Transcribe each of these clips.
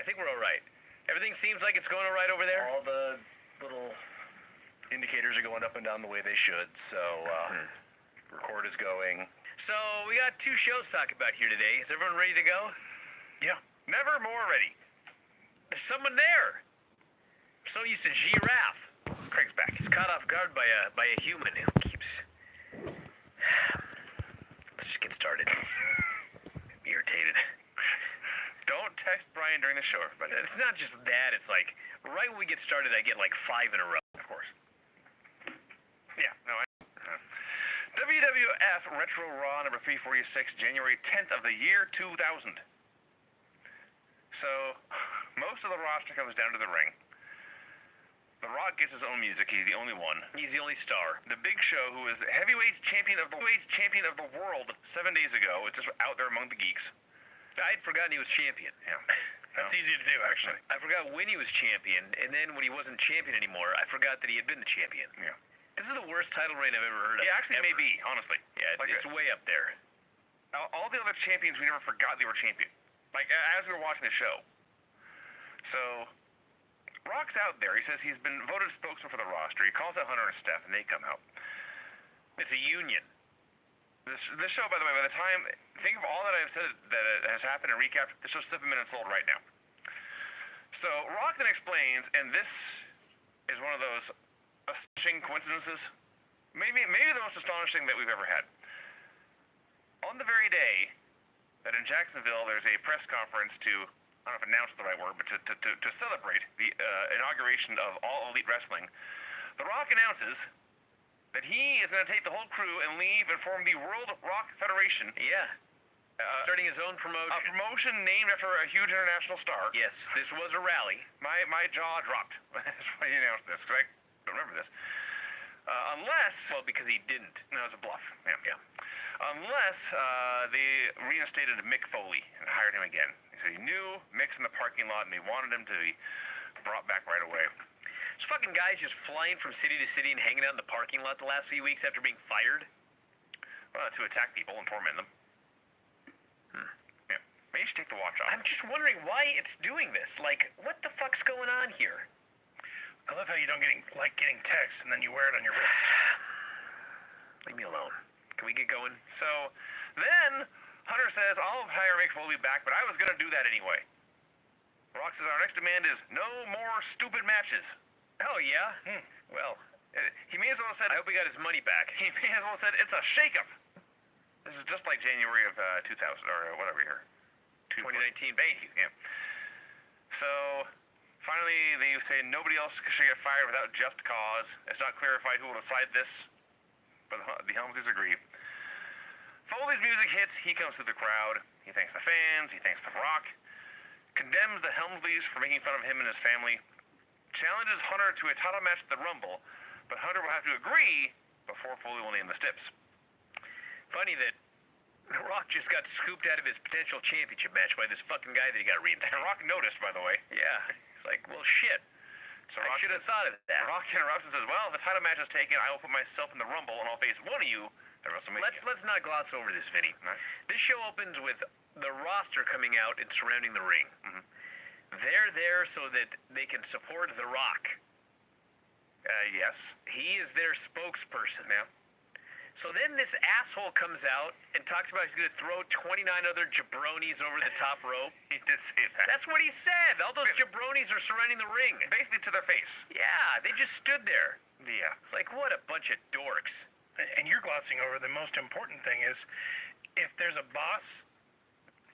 think we're all right. Everything seems like it's going all right over there? All the little indicators are going up and down the way they should, so record is going. So, we got 2 shows to talk about here today. Is everyone ready to go? Yeah. Never more ready. There's someone there. I'm so used to giraffe. Craig's back. He's caught off guard by a human who keeps... Let's just get started. I'm irritated. Don't text Bryan during the show, but It's not just that. It's like, right when we get started, I get like 5 in a row. of course. Yeah, no, WWF Retro Raw number 346, January 10th of the year 2000. So, most of the roster comes down to the ring. The Rock gets his own music. He's the only one. He's the only star. The Big Show, who is heavyweight champion of the world 7 days ago, is just out there among the geeks. I'd forgotten he was champion. Yeah. That's easy to do, actually. I forgot when he was champion, and then when he wasn't champion anymore, I forgot that he had been the champion. Yeah. This is the worst title reign I've ever heard of. It actually may ever. be, honestly. Yeah, Like it's way up there. all the other champions, we never forgot they were champion. Like, as we were watching the show. So, Rock's out there. He says he's been voted spokesman for the roster. He calls out Hunter and Steph, and they come out. It's a union. This show, by the way, by the time, think of all that I've said that has happened and recapped, this show's 7 minutes old right now. So, Rock then explains, and this is one of those astonishing coincidences, maybe the most astonishing that we've ever had. On the very day that in Jacksonville there's a press conference to, I don't know if announce the right word, but to celebrate the inauguration of All Elite Wrestling, The Rock announces that he is going to take the whole crew and leave and form the World Rock Federation. Yeah. Starting his own promotion. A promotion named after a huge international star. Yes, this was a rally. My jaw dropped when he announced this, because I don't remember this. Unless... Well, because he didn't. No, it was a bluff. Yeah. Unless they reinstated Mick Foley and hired him again. So he knew Mick's in the parking lot, and they wanted him to be brought back right away. This fucking guy's just flying from city to city and hanging out in the parking lot the last few weeks after being fired. To attack people and torment them. Yeah. Maybe you should take the watch off. I'm just wondering why it's doing this. Like, what the fuck's going on here? I love how you don't like getting texts and then you wear it on your wrist. Leave me alone. Can we get going? So, then, Hunter says, I'll hire Mick Foley back, but I was going to do that anyway. Rock says, our next demand is no more stupid matches. Oh, yeah? Well, He may as well have said, I hope he got his money back. he may as well have said, it's a shakeup. This is just like January of 2000, or whatever year. 2019. Thank you, yeah. So, finally, they say nobody else should get fired without just cause. It's not clarified who will decide this, but the Helmsleys agree. Foley's music hits, he comes through the crowd. He thanks the fans, he thanks The Rock, condemns the Helmsleys for making fun of him and his family, challenges Hunter to a title match at the Rumble, but Hunter will have to agree before Foley will name the Stips. Funny that The Rock just got scooped out of his potential championship match by this fucking guy that he got reinstated. And Rock noticed, by the way. Yeah. It's like, well, shit. So I should have thought of that. Rock interrupts and says, well, the title match is taken. I will put myself in the Rumble, and I'll face one of you at WrestleMania. Let's not gloss over this, Vinny. Right. This show opens with the roster coming out and surrounding the ring. Mhm. They're there so that they can support The Rock. Yes. He is their spokesperson. Yeah. So then this asshole comes out and talks about he's going to throw 29 other jabronis over the top rope. He did say that. That's what he said. All those jabronis are surrounding the ring. Basically to their face. Yeah, they just stood there. Yeah. It's like, what a bunch of dorks. And you're glossing over the most important thing is, if there's a boss,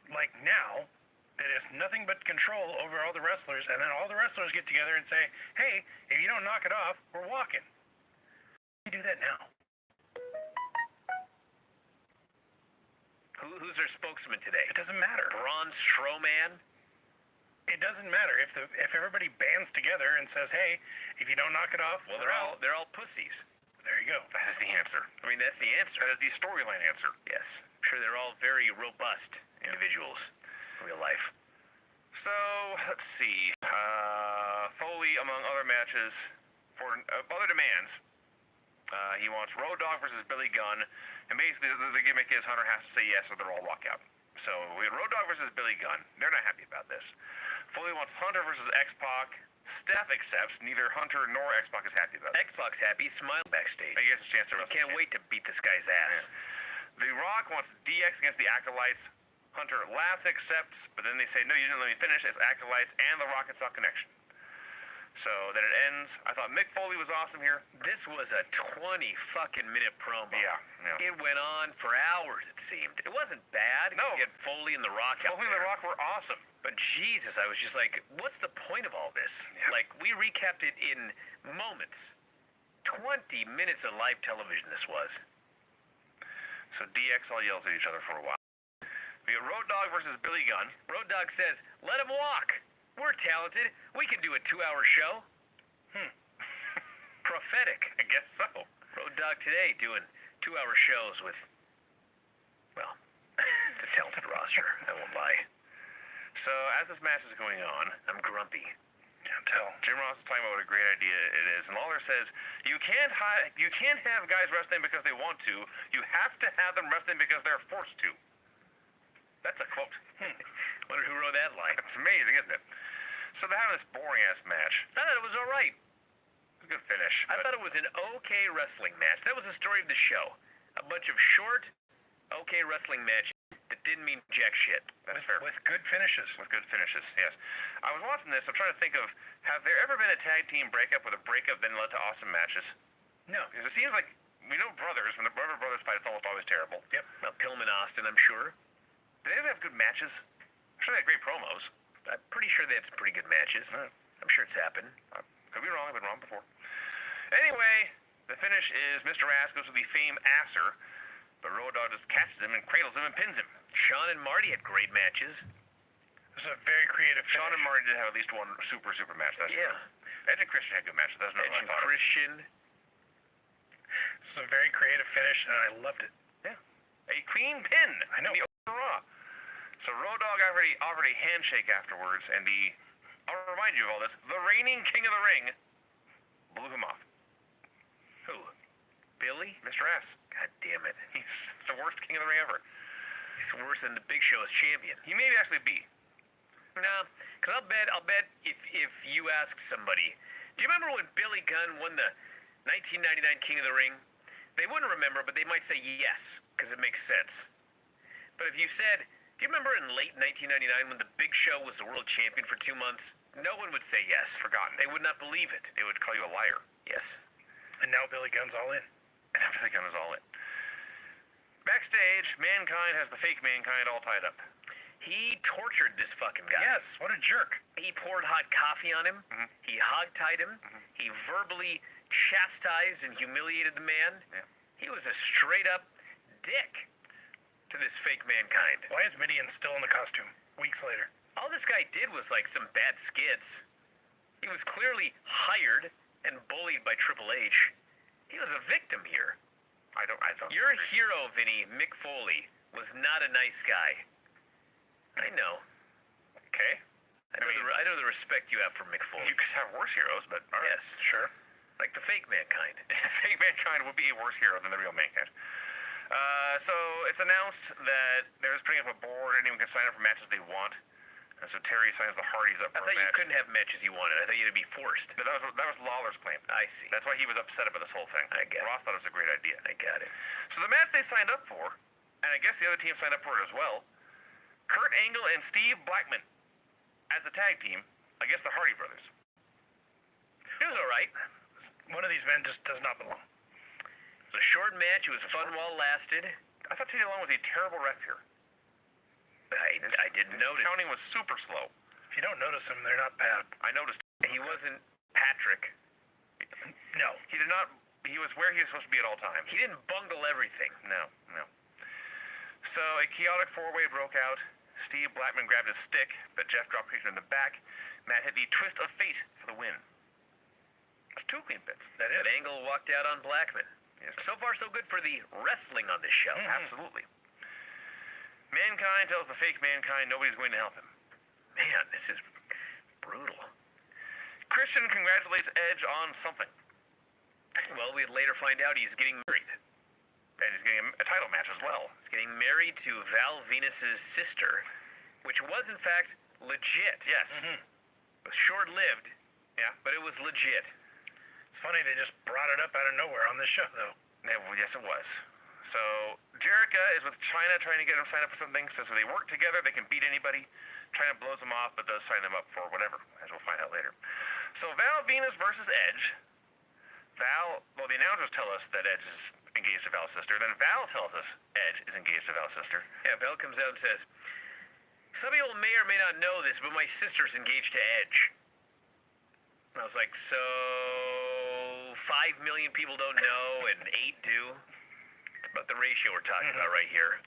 like now, that has nothing but control over all the wrestlers, and then all the wrestlers get together and say, hey, if you don't knock it off, we're walking. You do that now. Who's their spokesman today? It doesn't matter. Braun Strowman? It doesn't matter if everybody bands together and says, hey, if you don't knock it off, Well, we're out. they're all pussies. There you go. That is the answer. I mean, that's the answer. That is the storyline answer. Yes. I'm sure they're all very robust individuals in real life. So, let's see. Foley, among other matches, for other demands, he wants Road Dogg versus Billy Gunn, and basically the gimmick is Hunter has to say yes or they'll all walk out. So we had Road Dogg versus Billy Gunn. They're not happy about this. Foley wants Hunter versus X-Pac. Steph accepts. Neither Hunter nor X-Pac is happy about it. X-Pac's happy, smiling backstage. He gets a chance to He wrestle. can't wait to beat this guy's ass. The Rock wants DX against the Acolytes. Hunter laughs and accepts, but then they say, no, you didn't let me finish. It's Acolytes and the Rock and Sock connection. So then it ends. I thought Mick Foley was awesome here. This was a 20-fucking-minute promo. Yeah. It went on for hours, it seemed. It wasn't bad. No. You had Foley and The Rock out Foley and there. the Rock were awesome. But Jesus, I was just like, what's the point of all this? Yeah. Like, we recapped it in moments. 20 minutes of live television this was. So DX all yells at each other for a while. We got Road Dogg versus Billy Gunn. Road Dogg says, let him walk. We're talented. We can do a 2-hour show. Prophetic. I guess so. Road Dogg today doing 2-hour shows with, well, it's a talented roster. I won't lie. So as this match is going on, I'm grumpy. Can't tell. Jim Ross is talking about what a great idea it is, and Lawler says you can't have guys wrestling because they want to. You have to have them wrestling because they're forced to. That's a quote. Wonder who wrote that line. It's amazing, isn't it? So they're having this boring-ass match. I thought it was all right. It's a good finish. I thought it was an okay wrestling match. That was the story of the show. A bunch of short, okay wrestling matches that didn't mean jack shit. That's fair. With good finishes. With good finishes, yes. I was watching this. I'm trying to think of, have there ever been a tag team breakup where the breakup then led to awesome matches? No. Because it seems like, we know brothers, when the brothers fight, it's almost always terrible. Yep. Well, Pillman Austin, I'm sure. Did they ever have good matches? I'm sure they had great promos. I'm pretty sure they had some pretty good matches. Yeah. I'm sure it's happened. Could be wrong. I've been wrong before. Anyway, the finish is Mr. Ass goes to the Fame Asser, but Road Dogg just catches him and cradles him and pins him. Sean and Marty had great matches. This is a very creative finish. Sean and Marty did have at least one super match. That's Yeah. true. Edge and Christian had good matches. That's not Edge what I and thought. Christian. This is a very creative finish, and I loved it. Yeah. A clean pin. I know. In the Raw. So Road Dogg offered a handshake afterwards, and I'll remind you of all this, the reigning king of the ring blew him off. Who? Billy? Mr. S. God damn it. He's the worst king of the ring ever. He's worse than the Big Show as champion. He may actually be. No, because I'll bet if you ask somebody, do you remember when Billy Gunn won the 1999 King of the Ring? They wouldn't remember, but they might say yes, because it makes sense. But if you said, do you remember in late 1999 when the Big Show was the world champion for 2 months? No one would say yes. Forgotten. They would not believe it. They would call you a liar. Yes. And now Billy Gunn's all in. And after the gun is all in. Backstage, Mankind has the fake Mankind all tied up. He tortured this fucking guy. Yes, what a jerk. He poured hot coffee on him. Mhm. He hogtied him. He verbally chastised and humiliated the man. Yeah. He was a straight-up dick to this fake Mankind. Why is Midian still in the costume weeks later? All this guy did was like some bad skits. He was clearly hired and bullied by Triple H. He was a victim here. I don't. Your hero, Vinny, Mick Foley, was not a nice guy. I know. Okay. I know the respect you have for Mick Foley. You could have worse heroes, but all right. Yes, Sure. like the fake Mankind. Fake Mankind would be a worse hero than the real Mankind. So it's announced that they're just putting up a board. Anyone can sign up for matches they want. And so Terry signs the Hardys up I for a thought you match. couldn't have matches you wanted. I thought you had to be forced. No, that was Lawler's claim. I see. That's why he was upset about this whole thing. I get it. Ross thought it was a great idea. I got it. So the match they signed up for, and I guess the other team signed up for it as well, Kurt Angle and Steve Blackman as a tag team against the Hardy brothers. It was all right. One of these men just does not belong. It was a short match. It was fun while it lasted. I thought Teddy Long was a terrible ref here. I didn't notice. Counting was super slow. If you don't notice them, they're not bad. I noticed. He wasn't Patrick. No. He did not. He was where he was supposed to be at all times. He didn't bungle everything. No. So a chaotic four-way broke out. Steve Blackman grabbed his stick, but Jeff dropped kicked him in the back. Matt hit the twist of fate for the win. That's 2 clean pins. That is. Angle walked out on Blackman. Yes. So far, so good for the wrestling on this show. Absolutely. Mankind tells the fake Mankind nobody's going to help him. Man, this is brutal. Christian congratulates Edge on something. Well, we'd later find out he's getting married. And he's getting a title match as well. He's getting married to Val Venus's sister, which was in fact legit. Yes. It was short-lived, Yeah. but it was legit. It's funny they just brought it up out of nowhere on this show, though. Yeah, well, yes, it was. So Jericho is with China trying to get him signed up for something. Says if they work together, they can beat anybody. China blows them off, but does sign them up for whatever, as we'll find out later. So Val Venus versus Edge. Well, the announcers tell us that Edge is engaged to Val's sister. Then Val tells us Edge is engaged to Val's sister. Yeah, Val comes out and says, some people may or may not know this, but my sister's engaged to Edge. And I was like, so 5 million people don't know and 8 do? It's about the ratio we're talking about right here.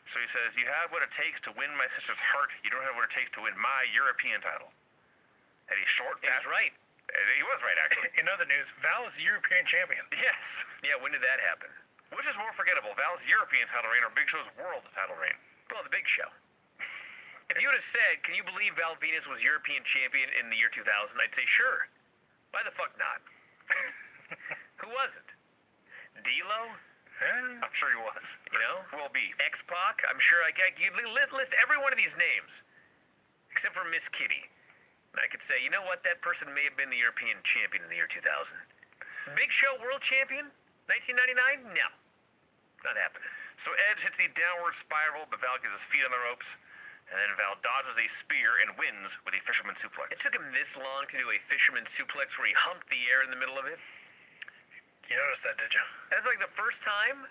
So he says, you have what it takes to win my sister's heart. You don't have what it takes to win my European title. And he's short, He fast. was right. He was right, actually. In other news, Val is the European champion. Yes. Yeah, when did that happen? Which is more forgettable, Val's European title reign or Big Show's world title reign? Well, the Big Show. If you would have said, can you believe Val Venus was European champion in the year 2000? I'd say, sure. Why the fuck not? Who wasn't? D-Lo? I'm sure he was. You know? Will be. X-Pac? I'm sure you list every one of these names. Except for Miss Kitty. And I could say, you know what? That person may have been the European champion in the year 2000. Big Show world champion? 1999? No. Not happening. So Edge hits the downward spiral, but Val gets his feet on the ropes. And then Val dodges a spear and wins with a fisherman suplex. It took him this long to do a fisherman suplex where he humped the air in the middle of it. You noticed that, did you? That's like the first time?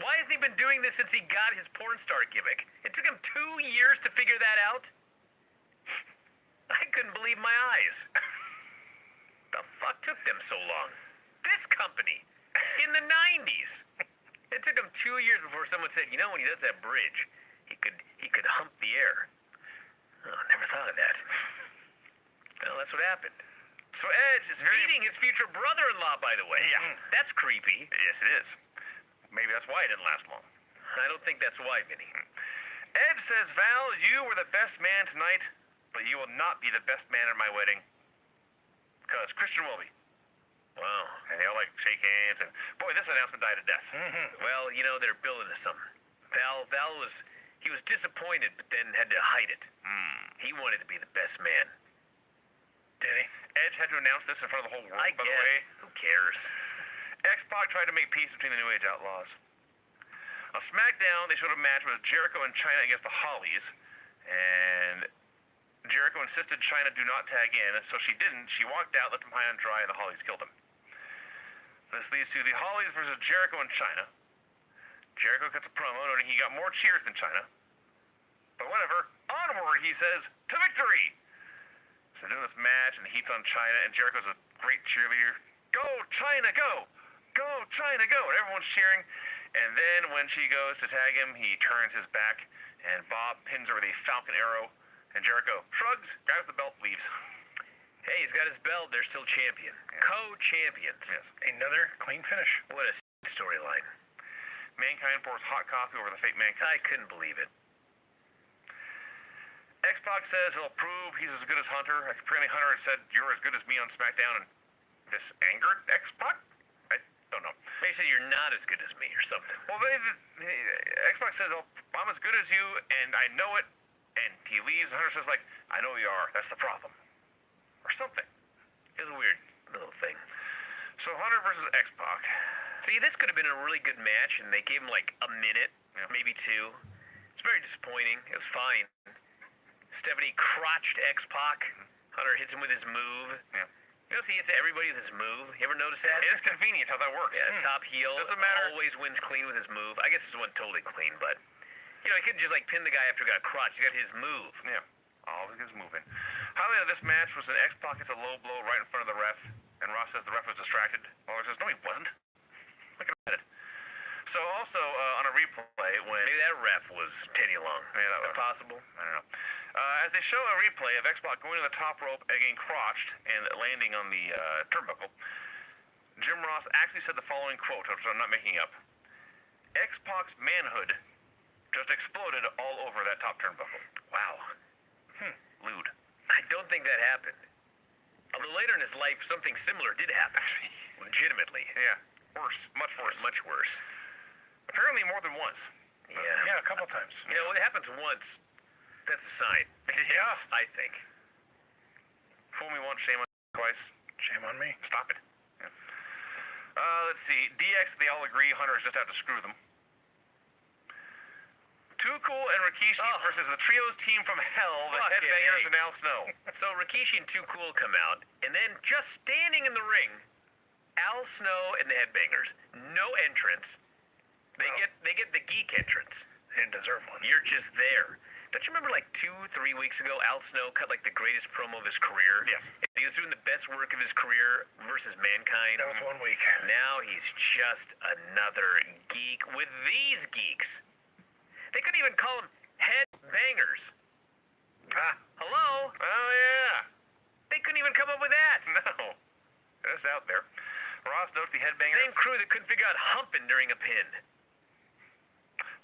Why hasn't he been doing this since he got his porn star gimmick? It took him 2 years to figure that out? I couldn't believe my eyes. The fuck took them so long? This company, in the 90s. It took him 2 years before someone said, you know, when he does that bridge, he could hump the air. Oh, never thought of that. Well, that's what happened. So Edge is Meeting his future brother-in-law, by the way. Yeah. That's creepy. Yes, it is. Maybe that's why it didn't last long. I don't think that's why, Vinny. Edge says, Val, you were the best man tonight, but you will not be the best man at my wedding. Because Christian will be. Wow. And they all like shake hands, and boy, this announcement died a death. Well, you know, they're building to something. Val was disappointed, but then had to hide it. He wanted to be the best man. Did he? Edge had to announce this in front of the whole world, I by guess. the way. Who cares? X-Pac tried to make peace between the New Age Outlaws. On SmackDown, they showed a match with Jericho and China against the Hollies, and Jericho insisted China do not tag in, so she didn't. She walked out, left him high and dry, and the Hollies killed him. This leads to the Hollies versus Jericho and China. Jericho cuts a promo noting he got more cheers than China. But whatever, onward, he says, to victory! So they're doing this match, and the heat's on China, and Jericho's a great cheerleader. Go, China, go! Go, China, go! And everyone's cheering. And then when she goes to tag him, he turns his back, and Bob pins her with a Falcon arrow. And Jericho shrugs, grabs the belt, leaves. Hey, he's got his belt. They're still champion. Yeah. Co-champions. Yes. Another clean finish. What a storyline. Mankind pours hot coffee over the fake Mankind. I couldn't believe it. X-Pac says he'll prove he's as good as Hunter. Apparently Hunter had said, you're as good as me on SmackDown, and this angered X-Pac? I don't know. Maybe say you're not as good as me or something. Well, X-Pac says, I'm as good as you, and I know it, and he leaves, and Hunter says, like, I know you are, that's the problem. Or something. It was a weird little thing. So Hunter versus X-Pac. See, this could have been a really good match, and they gave him like a minute, maybe two. It's very disappointing. It was fine. Stephanie crotched X-Pac. Hunter hits him with his move. Yeah. You notice he hits everybody with his move? You ever notice that? It is convenient how that works. Yeah, top heel. Doesn't matter. Always wins clean with his move. I guess this one totally clean, but you know, he couldn't just like pin the guy after he got crotched. He got his move. Yeah. Always gets moving. Highlight of this match was an X-Pac gets a low blow right in front of the ref, and Ross says the ref was distracted. Lawler says, no, he wasn't. Look at it. So also on a replay when Maybe that ref was Teddy Long. Yeah, that Is that possible? I don't know. As they show a replay of X-Pac going to the top rope and getting crotched and landing on the turnbuckle, Jim Ross actually said the following quote, which I'm not making up. X-Pac's manhood just exploded all over that top turnbuckle. Wow. Lewd. I don't think that happened. Although later in his life, something similar did happen. Legitimately. Yeah. Worse. Much worse. Much worse. Apparently more than once. Yeah. Yeah, a couple times. You know, when it happens once, that's a sign. Yeah. I think. Fool me once, shame on twice. Shame on me. Stop it. Yeah. Let's see. DX, they all agree Hunter is just out to screw them. Too Cool and Rikishi versus the Trios team from hell, the Fucking Headbangers A. and Al Snow. So Rikishi and Too Cool come out, and then just standing in the ring, Al Snow and the Headbangers. No entrance. They get the geek entrance. They didn't deserve one. You're just there. Don't you remember like 2-3 weeks ago, Al Snow cut like the greatest promo of his career? Yes. He was doing the best work of his carear versus Mankind. That was 1 week. Now he's just another geek with these geeks. They couldn't even call him Headbangers. Hello? Oh, yeah. They couldn't even come up with that. No. That's out there. Ross notes the Headbangers. Same crew that couldn't figure out humping during a pin.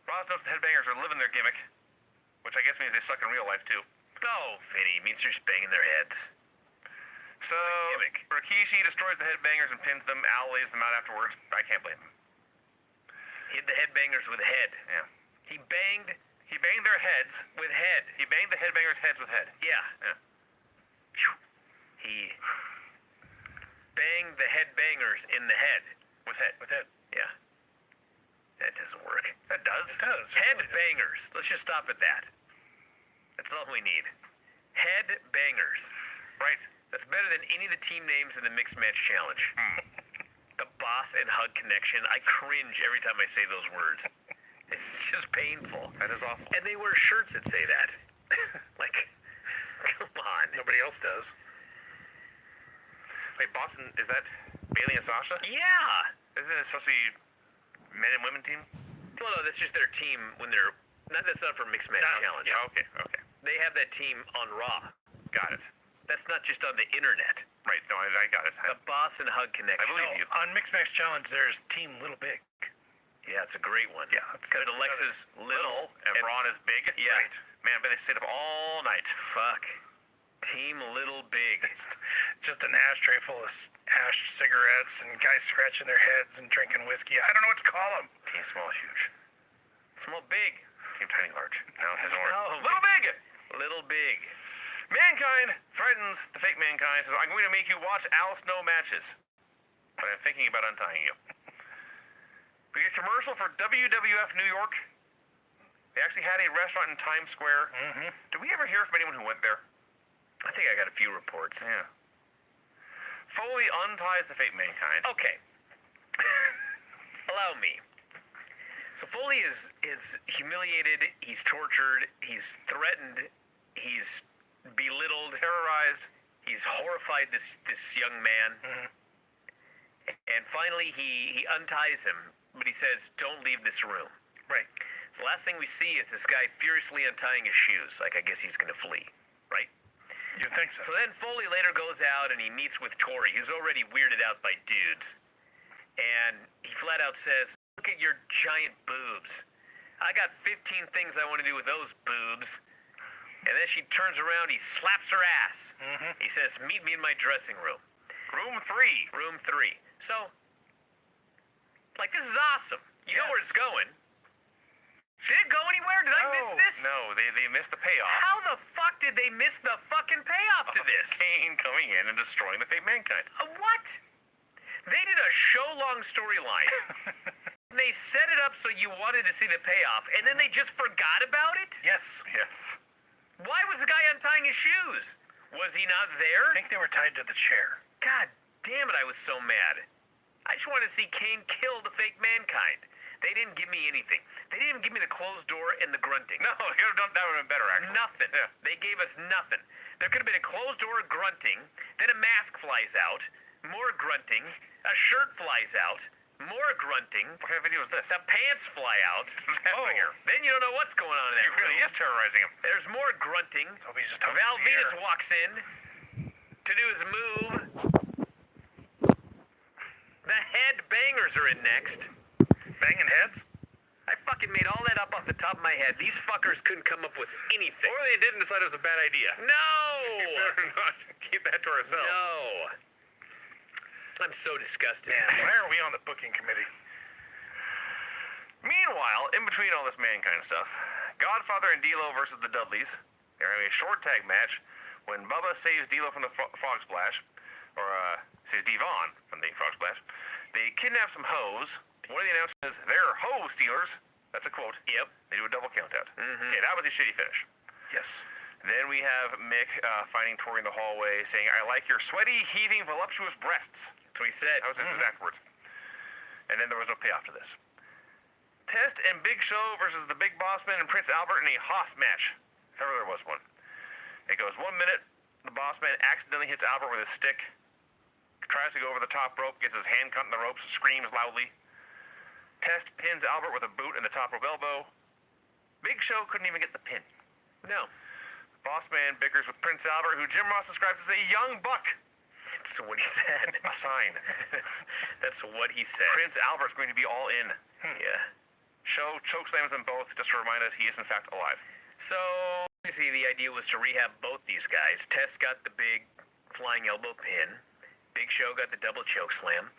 Ross notes the Headbangers are living their gimmick, which I guess means they suck in real life, too. Oh, Vinny, means they're just banging their heads. So, Gimmick. Rikishi destroys the Headbangers and pins them. Al lays them out afterwards. I can't blame him. Hit the Headbangers with head. Yeah. He banged He banged their heads. with head. He banged the Headbangers' heads with head. Yeah. Yeah. Phew. He banged the Headbangers in the head. With head. With it. Yeah. That doesn't work. That does. It does. It really does. Headbangers. Let's just stop at that. That's all we need. Headbangers. Right. That's better than any of the team names in the Mixed Match Challenge. The Boss and Hug Connection. I cringe every time I say those words. It's just painful. That is awful. And they wear shirts that say that. Like, come on. Nobody else does. Wait, Boston, is that Bailey and Sasha? Yeah. Isn't it supposed to be men and women team? Well, no, that's just their team when they're... That's not for Mixed Match Challenge. Yeah, okay. They have that team on Raw. Got it. That's not just on the internet. Right, no, I got it. The Boss and Hug Connection. I believe you. On Mixed Match Challenge, there's Team Little Big. Yeah, it's a great one. Yeah, Because that's Alexa's little And Braun is big. Yeah. Right. Man, but they stayed up all night. Fuck. Team Little Big. Just an ashtray full of ash cigarettes and guys scratching their heads and drinking whiskey. I don't know what to call them. Team small, huge. Small Big. Team tiny, large. No, it hasn't worked. No, Little big! Little Big. Mankind threatens the fake Mankind, says, I'm going to make you watch Al Snow matches. But I'm thinking about untying you. We get a commercial for WWF New York. They actually had a restaurant in Times Square. Mm-hmm. Did we ever hear from anyone who went there? I think I got a few reports. Yeah. Foley unties the fake Mankind. Okay. Allow me. So Foley is humiliated, he's tortured, he's threatened, he's belittled, Terrorized. he's horrified this young man. Mhm. And finally he unties him, but he says, don't leave this room. Right. So the last thing we see is this guy furiously untying his shoes, like I guess he's gonna flee, right? You think so? So then Foley later goes out and he meets with Tori, who's already weirded out by dudes. And he flat out says, look at your giant boobs. I got 15 things I want to do with those boobs. And then she turns around, he slaps her ass. Mhm. He says, meet me in my dressing room. Room 3. Room 3. So, like, this is awesome. You know where Yes. it's going. Did it go anywhere? Did I miss this? No, they missed the payoff. How the fuck did they miss the fucking payoff to this? Kane coming in and destroying the fake Mankind. What? They did a show-long storyline. They set it up so you wanted to see the payoff, and then they just forgot about it? Yes. Yes. Why was the guy untying his shoes? Was he not there? I think they were tied to the chair. God damn it, I was so mad. I just wanted to see Kane kill the fake Mankind. They didn't give me anything. They didn't even give me the closed door and the grunting. No, you could have done that would have been better, actually. Nothing. Yeah. They gave us nothing. There could have been a closed door grunting, then a mask flies out, more grunting, a shirt flies out, more grunting, What kind of video is this? the pants fly out. What's happening here? Then you don't know what's going on in He that really room. is terrorizing him. There's more grunting. So he's just talking Val in the Venus air. walks in to do his move. The Headbangers are in next. Banging heads? I fucking made all that up off the top of my head. These fuckers couldn't come up with anything. Or they didn't decide it was a bad idea. No! Better not keep that to ourselves. No. I'm so disgusted. Man, why are we on the booking committee? Meanwhile, in between all this Mankind stuff, Godfather and D'Lo versus the Dudleys. They're having a short tag match when Bubba saves D'Lo from the Frog Splash, or saves Devon from the Frog Splash. They kidnap some hoes. One of the announcers says, "They're hoe stealers." That's a quote. Yep. They do a double count out. Okay, that was a shitty finish. Yes. Then we have Mick finding Tori in the hallway, saying, "I like your sweaty, heaving, voluptuous breasts." That's what he said. That was his exact words. And then there was no payoff to this. Test and Big Show versus the Big Bossman and Prince Albert in a Haas match. If ever there was one. It goes 1 minute. The Bossman accidentally hits Albert with his stick. Tries to go over the top rope, gets his hand caught in the ropes, screams loudly. Test pins Albert with a boot in the top rope elbow. Big Show couldn't even get the pin. No. Bossman bickers with Prince Albert, who Jim Ross describes as a young buck. That's what he said. A sign. That's what he said. Prince Albert's going to be all in. Yeah. Show chokeslams them both just to remind us he is in fact alive. So, obviously the idea was to rehab both these guys. Test got the big flying elbow pin. Big Show got the double choke slam.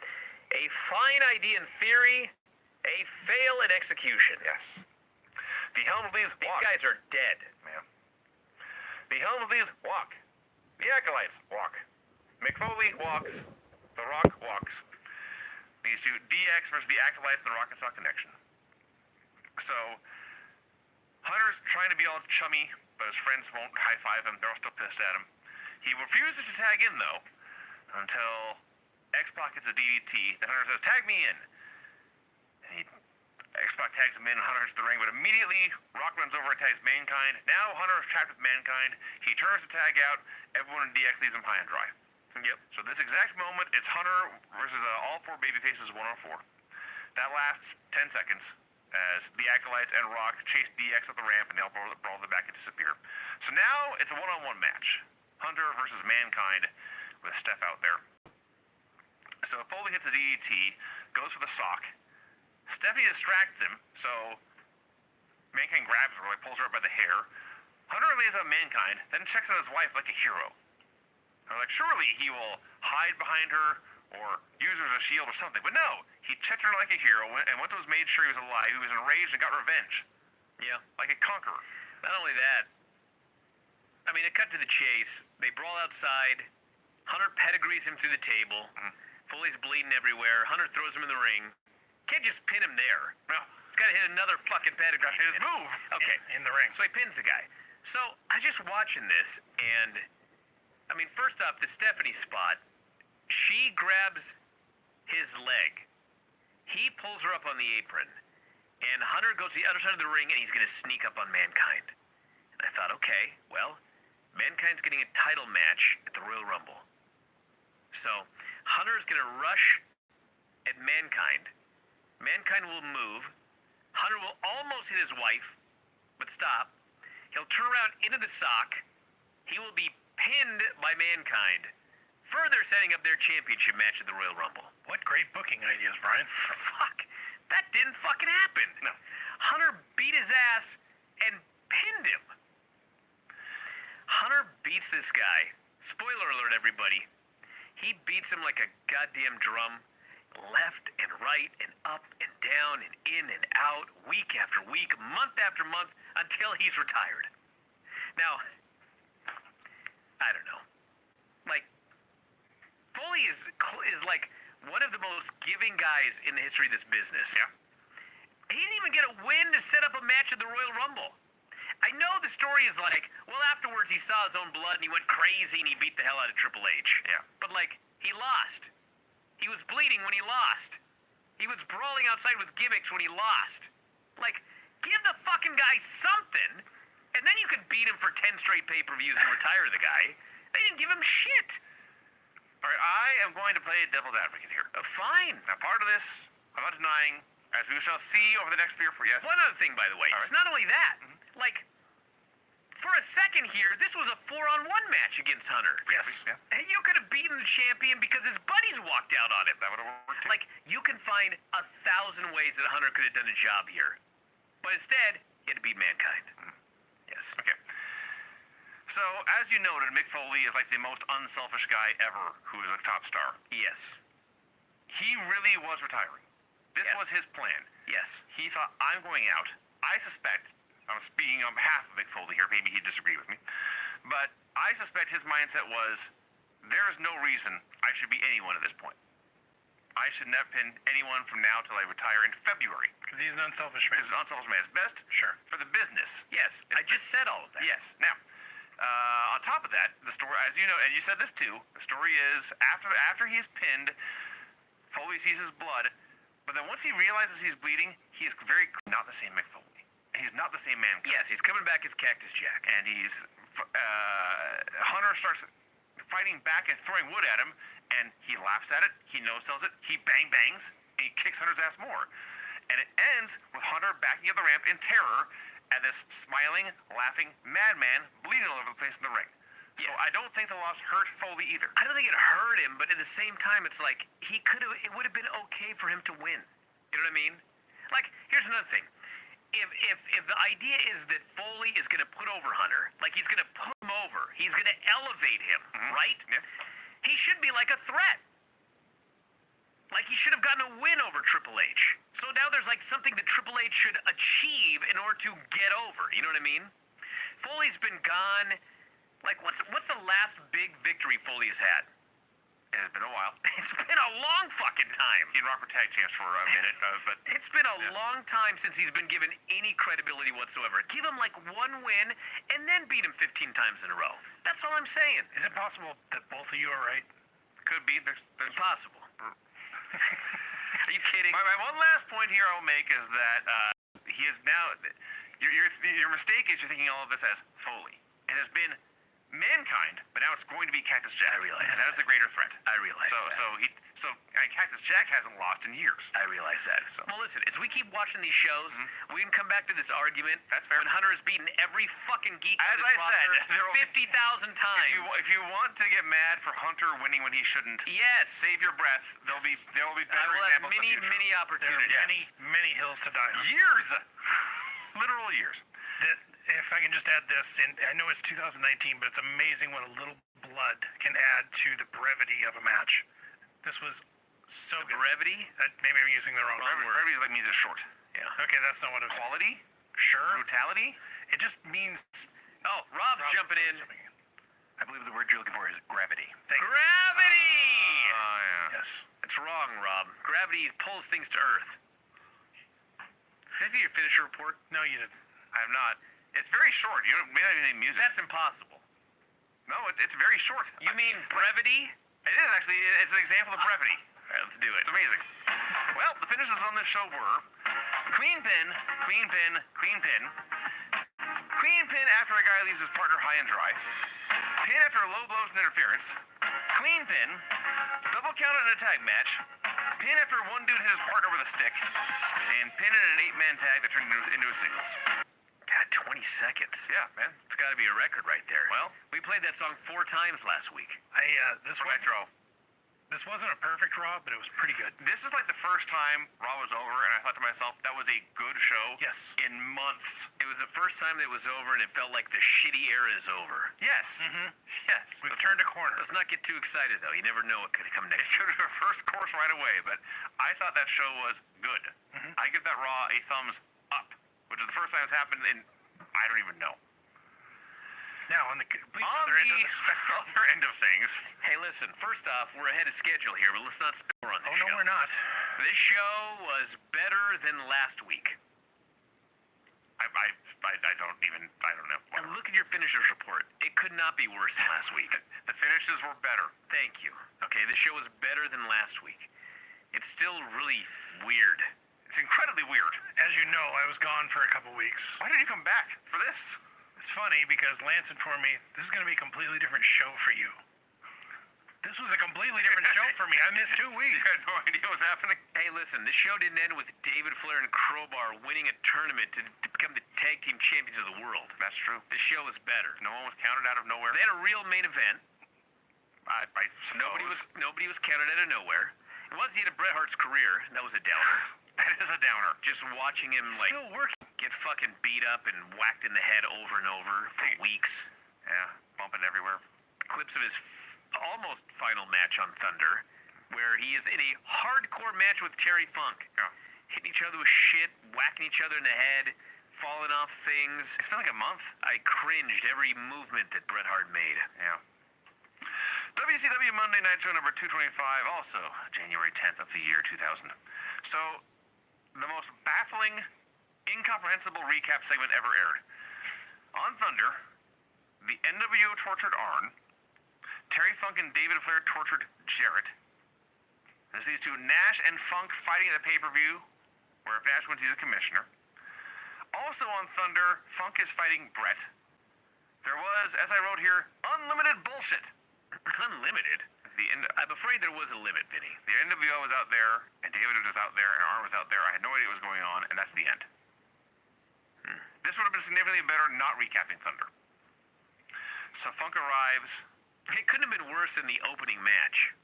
A fine idea in theory, a fail in execution. Yes. The Helmsleys These walk. guys are dead. Man. The Helmsleys walk. The Acolytes walk. Mick Foley walks. The Rock walks. These two, DX versus the Acolytes and the Rock and Sock Connection. So, Hunter's trying to be all chummy, but his friends won't high-five him. They're all still pissed at him. He refuses to tag in, though, until X-Pac gets a DDT. Then Hunter says, "Tag me in." And X-Pac tags him in, Hunter hits the ring, but immediately Rock runs over and tags Mankind. Now Hunter is trapped with Mankind. He turns to tag out. Everyone in DX leaves him high and dry. Yep. So this exact moment, it's Hunter versus all four babyfaces 1-on-4. That lasts 10 seconds as the Acolytes and Rock chase DX up the ramp and they'll brawl the back and disappear. So now it's a one-on-one match. Hunter versus Mankind with Steph out there. So Foley hits a DDT, goes for the sock. Stephanie distracts him, so Mankind grabs her, pulls her up by the hair. Hunter lays on Mankind, then checks on his wife like a hero. I'm like, surely he will hide behind her or use her as a shield or something. But no, he checked her like a hero, and once it was made sure he was alive, he was enraged and got revenge. Yeah. Like a conqueror. Not only that, I mean, it cut to the chase. They brawl outside. Hunter pedigrees him through the table. Foley's bleeding everywhere. Hunter throws him in the ring. Can't just pin him there. No. He's got to hit another fucking pedigree. His move. Okay. In the ring. So he pins the guy. So I just watching this, and I mean, first off, the Stephanie spot, she grabs his leg. He pulls her up on the apron, and Hunter goes to the other side of the ring, and he's going to sneak up on Mankind. And I thought, okay, well, Mankind's getting a title match at the Royal Rumble. So Hunter's going to rush at Mankind. Mankind will move. Hunter will almost hit his wife, but stop. He'll turn around into the sock. He will be pinned by Mankind, further setting up their championship match at the Royal Rumble. What great booking ideas, Bryan. Fuck. That didn't fucking happen. No. Hunter beat his ass and pinned him. Hunter beats this guy. Spoiler alert, everybody. He beats him like a goddamn drum. Left and right and up and down and in and out, week after week, month after month, until he's retired. Now, I don't know. Like, Foley is like one of the most giving guys in the history of this business. Yeah. He didn't even get a win to set up a match at the Royal Rumble. I know the story is like, well, afterwards he saw his own blood and he went crazy and he beat the hell out of Triple H. Yeah. But, like, he lost. He was bleeding when he lost. He was brawling outside with gimmicks when he lost. Like, give the fucking guy something, and then you could beat him for 10 straight pay-per-views and retire the guy. They didn't give him shit. All right, I am going to play devil's advocate here. Fine. Now, part of this, I'm not denying, as we shall see over the next 3 or 4 years. One other thing, by the way. All It's right. not only that. Like, for a second here, this was a 4-on-1 match against Hunter. Yes. Yeah. And you could have beaten the champion because his buddies walked out on him. That would have worked too. Like, you can find 1,000 ways that Hunter could have done a job here. But instead, he had to beat Mankind. Yes. Okay. So, as you noted, Mick Foley is like the most unselfish guy ever who is a top star. Yes. he really was retiring. This Yes. was his plan. Yes. He thought, I'm going out. I suspect, I'm speaking on behalf of Mick Foley here, maybe he'd disagree with me, but I suspect his mindset was, there is no reason I should be anyone at this point. I should not pin anyone from now till I retire in February. Because he's an unselfish man. It's an unselfish man. It's best Sure. for the business. Yes. I just said all of that. Yes. Now, on top of that, the story, as you know, and you said this too, the story is after he's pinned, Foley sees his blood, but then once he realizes he's bleeding, he is very not the same Mick Foley. And he's not the same man. Yes, he's coming back as Cactus Jack. And he's Hunter starts fighting back and throwing wood at him, and he laughs at it, he no-sells it, he bangs, and he kicks Hunter's ass more. And it ends with Hunter backing up the ramp in terror at this smiling, laughing madman bleeding all over the place in the ring. So Yes. I don't think the loss hurt Foley either. I don't think it hurt him, but at the same time, it's like it would have been okay for him to win. You know what I mean? Like, here's another thing. If the idea is that Foley is going to put over Hunter, like he's going to put him over, he's going to elevate him, right? Yeah. He should be like a threat. Like he should have gotten a win over Triple H. So now there's like something that Triple H should achieve in order to get over. You know what I mean? Foley's been gone. Like what's the last big victory Foley has had? It has been a while. It's been a long fucking time. He and Rock were tag champs for a minute, but It's been a long time since he's been given any credibility whatsoever. Give him like one win and then beat him 15 times in a row. That's all I'm saying. Is it possible that both of you are right? could be. There's Impossible. Are you kidding? My one last point here I'll make is that he is now. Your mistake is you're thinking all of this as Foley. It has been Mankind, but now it's going to be Cactus Jack. I realize and that is the greater threat. I realize that. So Cactus Jack hasn't lost in years. I realize that. Well, listen, as we keep watching these shows, we can come back to this argument. That's fair. When Hunter has beaten every fucking geek As on I this said, roster there will be- 50,000 times. If you want to get mad for Hunter winning when he shouldn't, Yes. save your breath. There will be I better will have examples many, in the future. many There are opportunities. many hills to die on. Years, literal years. If I can just add this, and I know it's 2019, but it's amazing what a little blood can add to the brevity of a match. This was so good. Brevity? Maybe I'm using the wrong word. Brevity like means it's short. Yeah. Okay, that's not what I'm saying. Quality, Sure. brutality. It just means... Oh, Rob's jumping in. I believe the word you're looking for is gravity. Gravity! Oh yeah. Yes. That's wrong, Rob. Gravity pulls things to Earth. Did I do your finisher report? No, you didn't. I have not. It's very short. You may not even need music. That's impossible. No, it's very short. You mean brevity? It is actually. It's an example of brevity. All right, let's do it. It's amazing. Well, the finishes on this show were clean pin, clean pin, clean pin, clean pin after a guy leaves his partner high and dry, pin after low blows and interference, clean pin, double count in a tag match, pin after one dude hit his partner with a stick, and pin in an 8-man tag that turned into a singles. God, 20 seconds. Yeah, man. It's got to be a record right there. Well, we played that song 4 times last week. This for was Nitro. This wasn't a perfect Raw, but it was pretty good. This is like the first time Raw was over, and I thought to myself, that was a good show. Yes. In months. It was the first time that it was over, and it felt like the shitty era is over. Yes. Yes. We've turned a corner. Let's not get too excited, though. You never know what could come It next. could have reversed course right away, but I thought that show was good. I give that Raw a thumbs up, which is the first time it's happened in, I don't even know. Now, on the complete On other end of the the spectrum. other end of things, Hey, listen. First off, we're ahead of schedule here, but let's not spill on this Oh, show. no, we're not. This show was better than last week. I don't even, I don't know. And look at your finishers report. It could not be worse than last week. The finishes were better. Thank you. Okay, this show was better than last week. It's still really weird. It's incredibly weird. As you know, I was gone for a couple weeks. Why did you come back for this? It's funny because Lance informed me this is going to be a completely different show for you. This was a completely different show for me. I missed 2 You weeks. had no idea what was happening? Hey, listen, this show didn't end with David Flair and Crowbar winning a tournament to become the tag team champions of the world. That's true. This show was better. No one was counted out of nowhere. They had a real main event. I Nobody suppose. was counted out of nowhere. It was the end of Bret Hart's career. That was a downer. That is a downer. Just watching him like Still working. get fucking beat up and whacked in the head over and over for weeks. Yeah, bumping everywhere. Clips of his almost final match on Thunder. where he is in a hardcore match with Terry Funk. Yeah. Hitting each other with shit, whacking each other in the head, falling off things. It's been like a month. I cringed every movement that Bret Hart made. Yeah. WCW Monday Night Show number 225, also January 10th of the year 2000. So, the most baffling, incomprehensible recap segment ever aired. On Thunder, the NWO tortured Arn. Terry Funk and David Flair tortured Jarrett. There's these two, Nash and Funk, fighting at the pay-per-view, where if Nash wins, he's a commissioner. Also on Thunder, Funk is fighting Bret. There was, as I wrote here, unlimited bullshit. Unlimited? I'm afraid there was a limit, Vinny. The NWO was out there, and David was out there, and Arn was out there. I had no idea what was going on, and that's the end. This would have been significantly better not recapping Thunder. So Funk arrives. It couldn't have been worse than the opening match.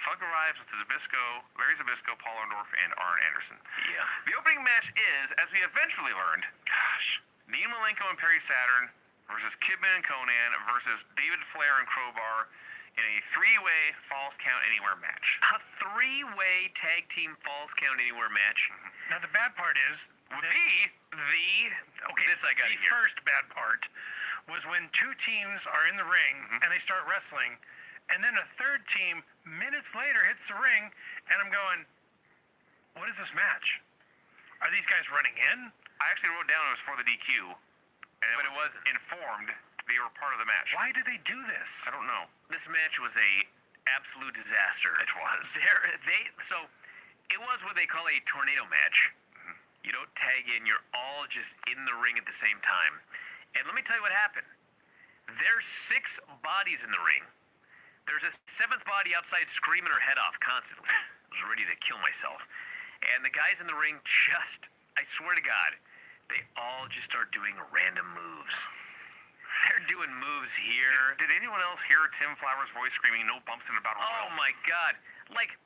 Funk arrives with Larry Zbyszko, Paul Orndorff, and Arn Anderson. Yeah. The opening match is, as we eventually learned, Dean Malenko and Perry Saturn versus Kidman and Conan versus David Flair and Crowbar in a three-way Falls Count Anywhere match. A three-way tag team Falls Count Anywhere match. Now the bad part is This I got to the hear. first bad part was when two teams are in the ring and they start wrestling, and then a third team minutes later hits the ring, and I'm going, what is this match? Are these guys running in? I actually wrote down it was for the DQ, but it was informed they were part of the match. Why do they do this? I don't know. This match was a absolute disaster. It was. So it was what they call a tornado match. You don't tag in, you're all just in the ring at the same time. And let me tell you what happened. There's 6 bodies in the ring. There's a 7th body outside screaming her head off constantly. I was ready to kill myself. And the guys in the ring just, I swear to God, they all just start doing random moves. They're doing moves here. Did anyone else hear Tim Flowers' voice screaming, "No bumps in the battle royal"? Oh my God. Like,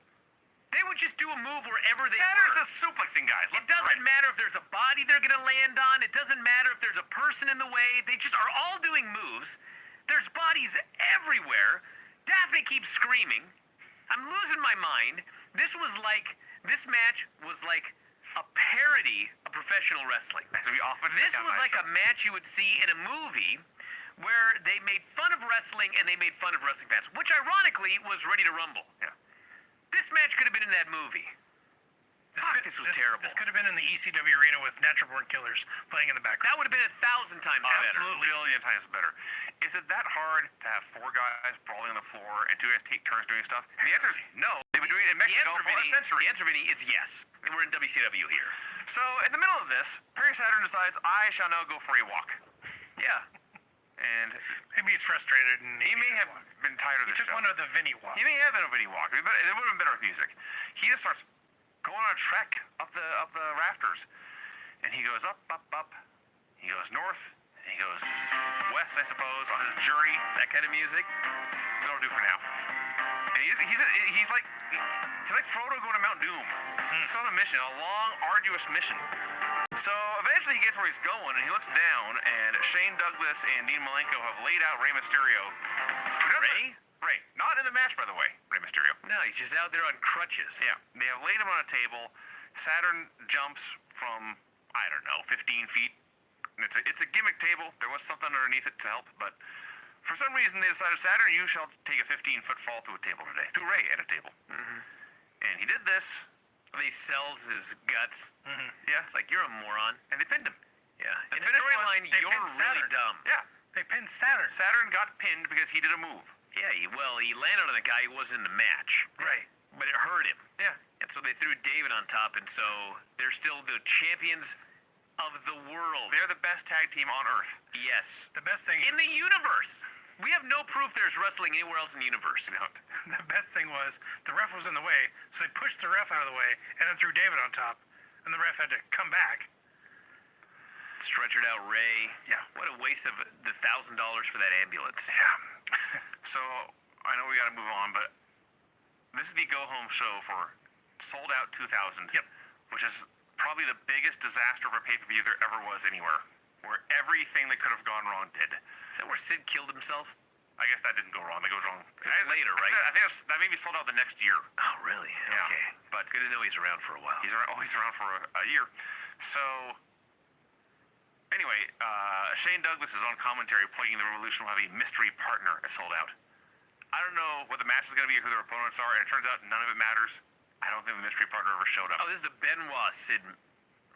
they would just do a move wherever they Saturn's were. just suplexing guys. It doesn't matter if there's a body they're going to land on. It doesn't matter if there's a person in the way. They just are all doing moves. There's bodies everywhere. Daphne keeps screaming. I'm losing my mind. This match was like a parody of professional wrestling. As we often This say on was my like show. a match you would see in a movie where they made fun of wrestling and they made fun of wrestling fans, which ironically was Ready to Rumble. Yeah. This match could have been in that movie. Fuck, this was terrible. This could have been in the ECW arena with Natural Born Killers playing in the background. That would have been 1,000 times better. Absolutely, a million times better. Is it that hard to have 4 guys brawling on the floor and 2 guys take turns doing stuff? And the answer is no. They've been doing it in Mexico for a century. The answer, Vinny, is yes. We're in WCW here. So, in the middle of this, Perry Saturn decides, I shall now go for a walk. Yeah. And Maybe he's frustrated and he may have been tired of He this took show. one of the Vinny walk. He may have been a Vinny walk. It would have been better with music. He just starts going on a trek up the rafters. And he goes up. He goes north. And he goes west, I suppose, on his journey. That kind of music. That'll do for now. And he's like Frodo going to Mount Doom. It's on a mission, a long, arduous mission. So eventually he gets where he's going, and he looks down, and Shane Douglas and Dean Malenko have laid out Rey Mysterio. Ray, not in the match, by the way. Rey Mysterio. No, he's just out there on crutches. Yeah, they have laid him on a table. Saturn jumps from, I don't know, 15 feet. And it's a gimmick table. There was something underneath it to help, but for some reason they decided, Saturn, you shall take a 15-foot fall through a table today. Through Ray at a table. And he did this. He sells his guts. Yeah. It's like, you're a moron. And they pinned him. Yeah. The In the finish was storyline, they you're pinned really Saturn. dumb. Yeah. They pinned Saturn. Saturn got pinned because he did a move. Yeah, he landed on a guy who wasn't in the match. Right. But it hurt him. Yeah. And so they threw David on top, and so they're still the champions of the world. They're the best tag team on Earth. Yes. The best thing In the universe. We have no proof there's wrestling anywhere else in the universe. the best thing was the ref was in the way, so they pushed the ref out of the way and then threw David on top, and the ref had to come back. Stretchered out Ray. Yeah. What a waste of the $1,000 for that ambulance. Yeah. So, I know we got to move on, but this is the go-home show for Sold Out 2000. Yep. Which is probably the biggest disaster of a pay-per-view there ever was anywhere. Where everything that could have gone wrong did. Is that where Sid killed himself? I guess that didn't go wrong. That goes wrong later, right? I think that may be sold out the next year. Oh, really? Yeah. Okay. But Good to know he's around for a while. he's around for a year. So, anyway, Shane Douglas is on commentary plugging the Revolution will have a mystery partner is sold out. I don't know what the match is going to be, who their opponents are, and it turns out none of it matters. I don't think the mystery partner ever showed up. Oh, this is the Benoit Sid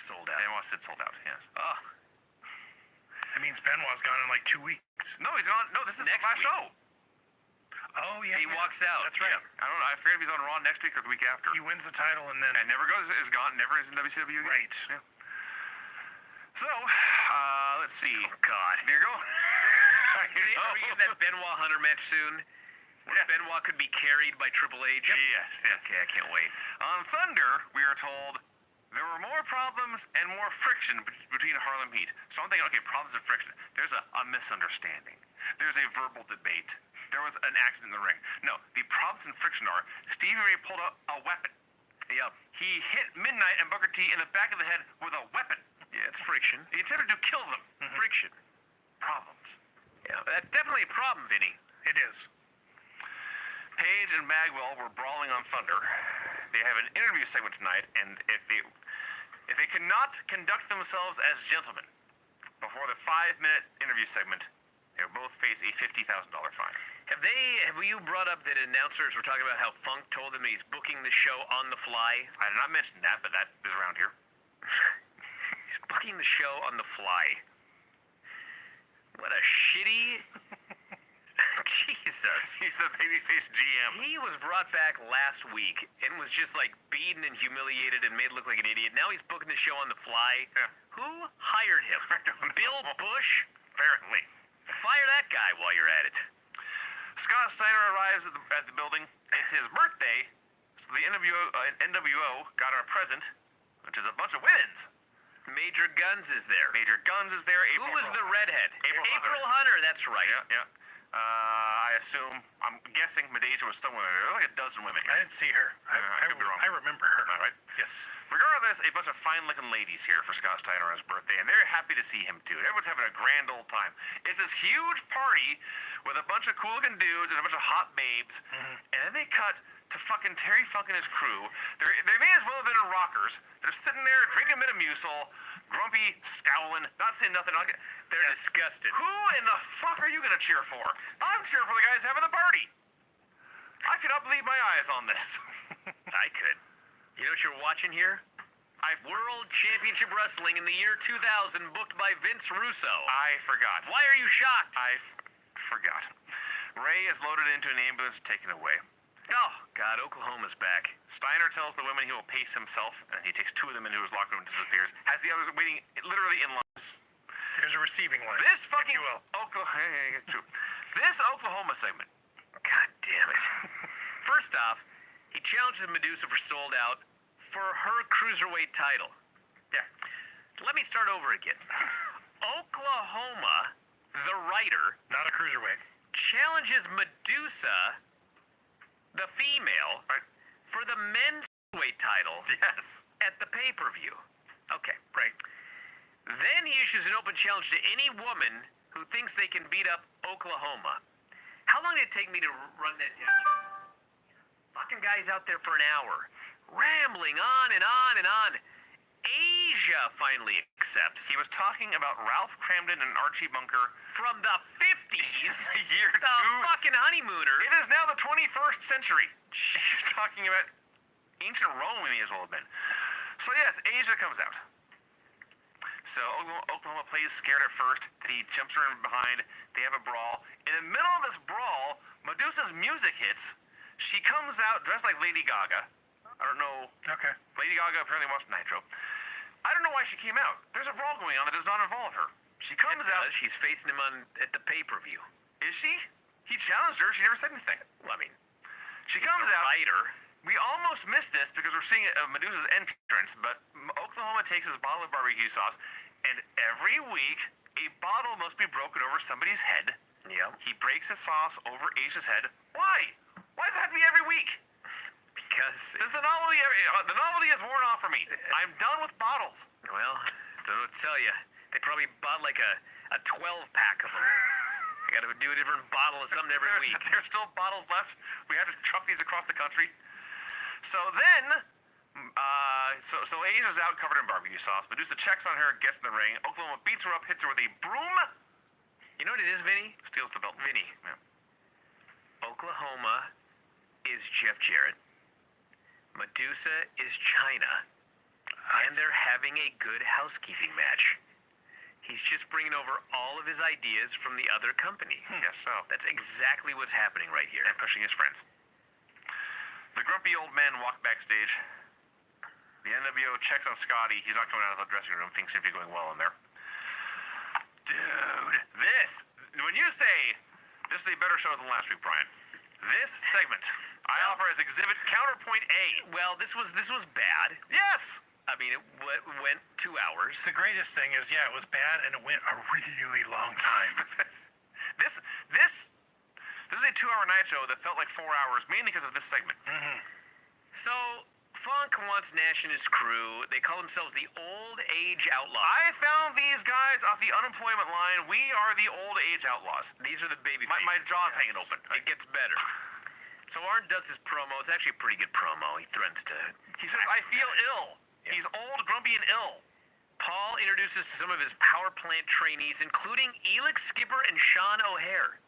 sold out. Benoit Sid sold out, yes. Oh, That means Benoit's gone in like 2 weeks. No, he's gone. No, this is Next the last week. show. Oh, yeah. he walks out. That's right. Yeah. I don't know. I forget if he's on Raw next week or the week after. He wins the title and then... And never is gone. Never is in WCW again. Right. Yeah. So, let's see. Oh, God. Here you go. Are we getting that Benoit Hunter match soon? Where Yes. Benoit could be carried by Triple H? Yes, yes. Okay, I can't wait. On Thunder, we are told there were more problems and more friction between Harlem Heat. So I'm thinking, okay, problems and friction. There's a misunderstanding. There's a verbal debate. There was an accident in the ring. No, the problems and friction are Stevie Ray pulled out a weapon. Yep. He hit Midnight and Booker T in the back of the head with a weapon. Yeah, it's friction. He attempted to kill them. Friction. Problems. Yeah, that's definitely a problem, Vinny. It is. Paige and Bagwell were brawling on Thunder. They have an interview segment tonight, and if they cannot conduct themselves as gentlemen before the 5-minute interview segment, they will both face a $50,000 fine. Have you brought up that announcers were talking about how Funk told them he's booking the show on the fly? I did not mention that, but that is around here. He's booking the show on the fly. What a shitty... Jesus. He's the babyface GM. He was brought back last week and was just like beaten and humiliated and made to look like an idiot. Now he's booking the show on the fly. Yeah. Who hired him? I don't know. Bill Bush? Apparently. Fire that guy while you're at it. Scott Steiner arrives at the building. It's his birthday, so the NWO got our present, which is a bunch of women's. Major Guns is there. Major Guns is there. Who was the redhead? April Hunter, that's right. Yeah, yeah. I'm guessing Medeja was somewhere there. There were like a dozen women. I didn't see her. I could be wrong. I remember her. All right. Yes. Regardless, a bunch of fine-looking ladies here for Scott Steiner on his birthday, and they're happy to see him too. Everyone's having a grand old time. It's this huge party with a bunch of cool-looking dudes and a bunch of hot babes, and then they cut to fucking Terry Funk and his crew. They may as well have been in rockers. They're sitting there drinking Metamucil, grumpy, scowling, not saying nothing. They're disgusted. Who in the fuck are you gonna cheer for? I'm cheering for the guys having the party. I cannot believe my eyes on this. I could. You know what you're watching here? World Championship Wrestling in the year 2000, booked by Vince Russo. I forgot. Why are you shocked? I forgot. Ray is loaded into an ambulance and taken away. Oh, God, Oklahoma's back. Steiner tells the women he will pace himself, and he takes 2 of them into his locker room and disappears. Has the others waiting literally in line. There's a receiving line. This fucking if you will. This Oklahoma segment. God damn it. First off, he challenges Medusa for Sold Out for her cruiserweight title. Yeah. Let me start over again. Oklahoma, the writer, Not a cruiserweight. challenges Medusa, the female, Right. for the men's weight title Yes. at the pay-per-view. Okay. Right. Then he issues an open challenge to any woman who thinks they can beat up Oklahoma. How long did it take me to run that down? Fucking guy's out there for an hour, rambling on and on and on. Asia finally accepts. He was talking about Ralph Cramden and Archie Bunker. From the 50s, Year the 2. fucking honeymooners. It is now the 21st century. He's talking about ancient Rome, he may as well have been. So yes, Asia comes out. So Oklahoma plays scared at first, then he jumps her in behind, they have a brawl. In the middle of this brawl, Medusa's music hits. She comes out dressed like Lady Gaga. I don't know. Okay. Lady Gaga apparently watched Nitro. I don't know why she came out. There's a brawl going on that does not involve her. She comes out. She's facing him at the pay-per-view. Is she? He challenged her. She never said anything. Well, I mean, She comes the out. writer. We almost missed this because we're seeing Medusa's entrance, but Oklahoma takes his bottle of barbecue sauce, and every week a bottle must be broken over somebody's head. Yeah. He breaks his sauce over Asia's head. Why? Why does it have to be every week? Because, This the novelty is worn off for me. I'm done with bottles. well, don't know what to tell you. They probably bought like a 12-pack of them. They Got to do a different bottle of something every week. There's still bottles left. We had to truck these across the country. So then, so Asia's out covered in barbecue sauce. Medusa checks on her, gets in the ring. Oklahoma beats her up, hits her with a broom. You know what it is, Vinny? Steals the belt. Vinny. Yeah. Oklahoma is Jeff Jarrett. Medusa is China. And they're having a good housekeeping match. He's just bringing over all of his ideas from the other company. Yes, so. That's exactly what's happening right here. And pushing his friends. The grumpy old man walked backstage. The NWO checks on Scotty. He's not coming out of the dressing room. Things seem to be going well in there. Dude, when you say this is a better show than last week, Bryan, this segment I offer as exhibit counterpoint A. Well, this was bad. Yes! I mean, it went 2 hours. The greatest thing is, yeah, it was bad and it went a really long time. This is a 2-hour night show that felt like 4 hours, mainly because of this segment. So, Funk wants Nash and his crew. They call themselves the Old Age Outlaws. I found these guys off the unemployment line. We are the old age outlaws. These are the baby My jaw's hanging open. It gets better. So Arn does his promo. It's actually a pretty good promo. He threatens to... He says, I feel ill. Yeah. He's old, grumpy, and ill. Paul introduces some of his power plant trainees, including Elix Skipper and Sean O'Hare.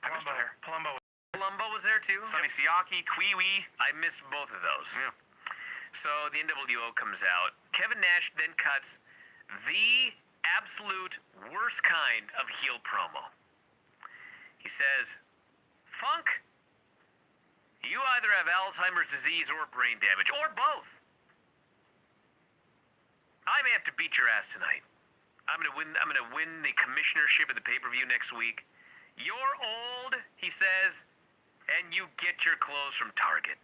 Palumbo was there too. Sonny Siaki, Kwee-wee. I missed both of those. Yeah. So the NWO comes out. Kevin Nash then cuts the absolute worst kind of heel promo. He says, Funk, you either have Alzheimer's disease or brain damage, or both. I may have to beat your ass tonight. I'm gonna win the commissionership of the pay-per-view next week. You're old, he says, and you get your clothes from Target.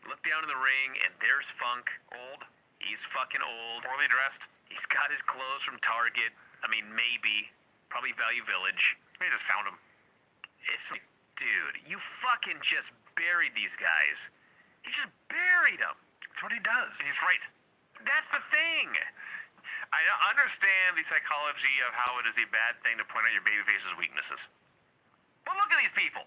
Look down in the ring, and there's Funk. Old. He's fucking old. Poorly dressed. He's got his clothes from Target. I mean, maybe. Probably Value Village. We just found him. It's like, dude, you fucking just buried these guys. You just buried them. That's what he does. And he's right. That's the thing. I understand the psychology of how it is a bad thing to point out your babyface's weaknesses. But look at these people.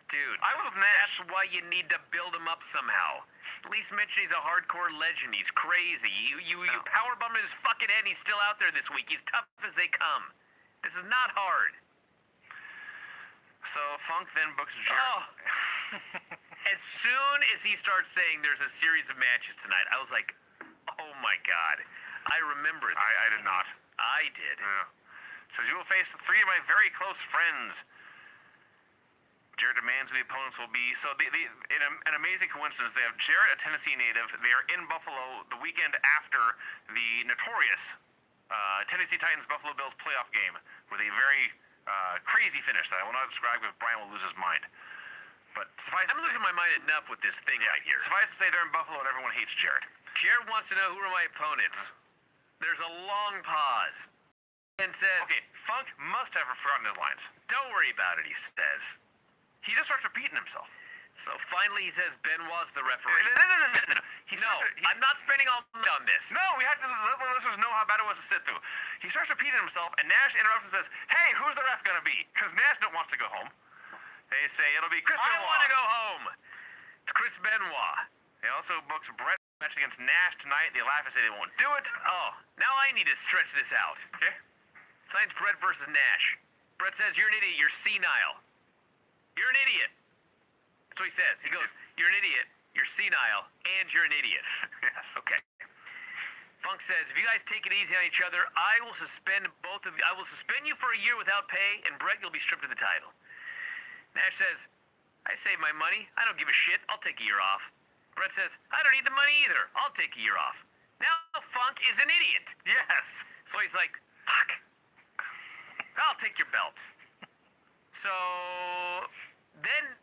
Dude, I was with Nash. that's why you need to build him up somehow. At least mention he's a hardcore legend. He's crazy. You powerbomb his fucking head and he's still out there this week. He's tough as they come. This is not hard. So Funk then books Jarrett. Oh. As soon as he starts saying there's a series of matches tonight, I was like, oh my God. I remember this. I did not. I did. Yeah. Says you will face 3 of my very close friends. Jarrett demands who the opponents will be. So in an amazing coincidence, they have Jarrett, a Tennessee native. They are in Buffalo the weekend after the notorious Tennessee Titans Buffalo Bills playoff game with a very crazy finish that I will not describe because Bryan will lose his mind. But suffice I'm to say, losing my mind enough with this thing right here. suffice to say they're in Buffalo and everyone hates Jarrett. Jared wants to know who are my opponents. There's a long pause. And says, Okay, Funk must have forgotten his lines. don't worry about it, he says. He just starts repeating himself. So finally he says Benoit's the referee. No. I'm not spending all night on this. No, we have to let the listeners know how bad it was to sit through. He starts repeating himself, and Nash interrupts and says, hey, who's the ref going to be? Because Nash wants to go home. They say it'll be Chris I Benoit. want to go home. It's Chris Benoit. He also books Brett match against Nash tonight. They laugh and say they won't do it. Oh, now I need to stretch this out. Okay? Signs Brett versus Nash. Brett says, you're an idiot, you're senile. You're an idiot. That's what he says. He goes, you're an idiot, you're senile, and you're an idiot. Yes. Okay. Funk says, if you guys take it easy on each other, I will suspend both of you. I will suspend you for a year without pay, and Brett, you'll be stripped of the title. Nash says, I save my money. I don't give a shit. I'll take a year off. Brett says, I don't need the money either. I'll take a year off. Now Funk is an idiot. Yes. So he's like, fuck. I'll take your belt. So then,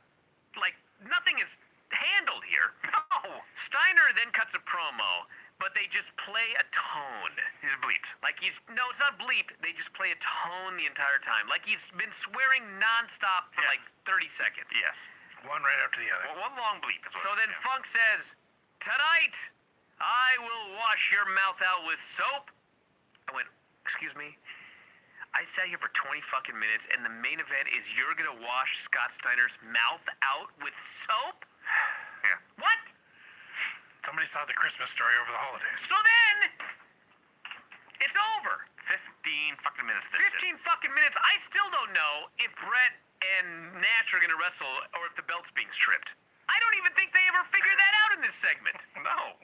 like, nothing is handled here. No. Steiner then cuts a promo, but they just play a tone. He's bleeped. Like no, it's not bleeped. They just play a tone the entire time. Like he's been swearing nonstop for like 30 seconds. Yes. One right after the other. Well, one long bleep. Is what So then Funk says, tonight, I will wash your mouth out with soap. I went, excuse me? I sat here for 20 fucking minutes, and the main event is you're gonna wash Scott Steiner's mouth out with soap? Yeah. What? Somebody saw the Christmas Story over the holidays. So then, it's over. 15 fucking minutes. 15 fucking minutes. I still don't know if Brett and Nash are gonna wrestle or if the belt's being stripped. I don't even think they ever figured that out in this segment. No.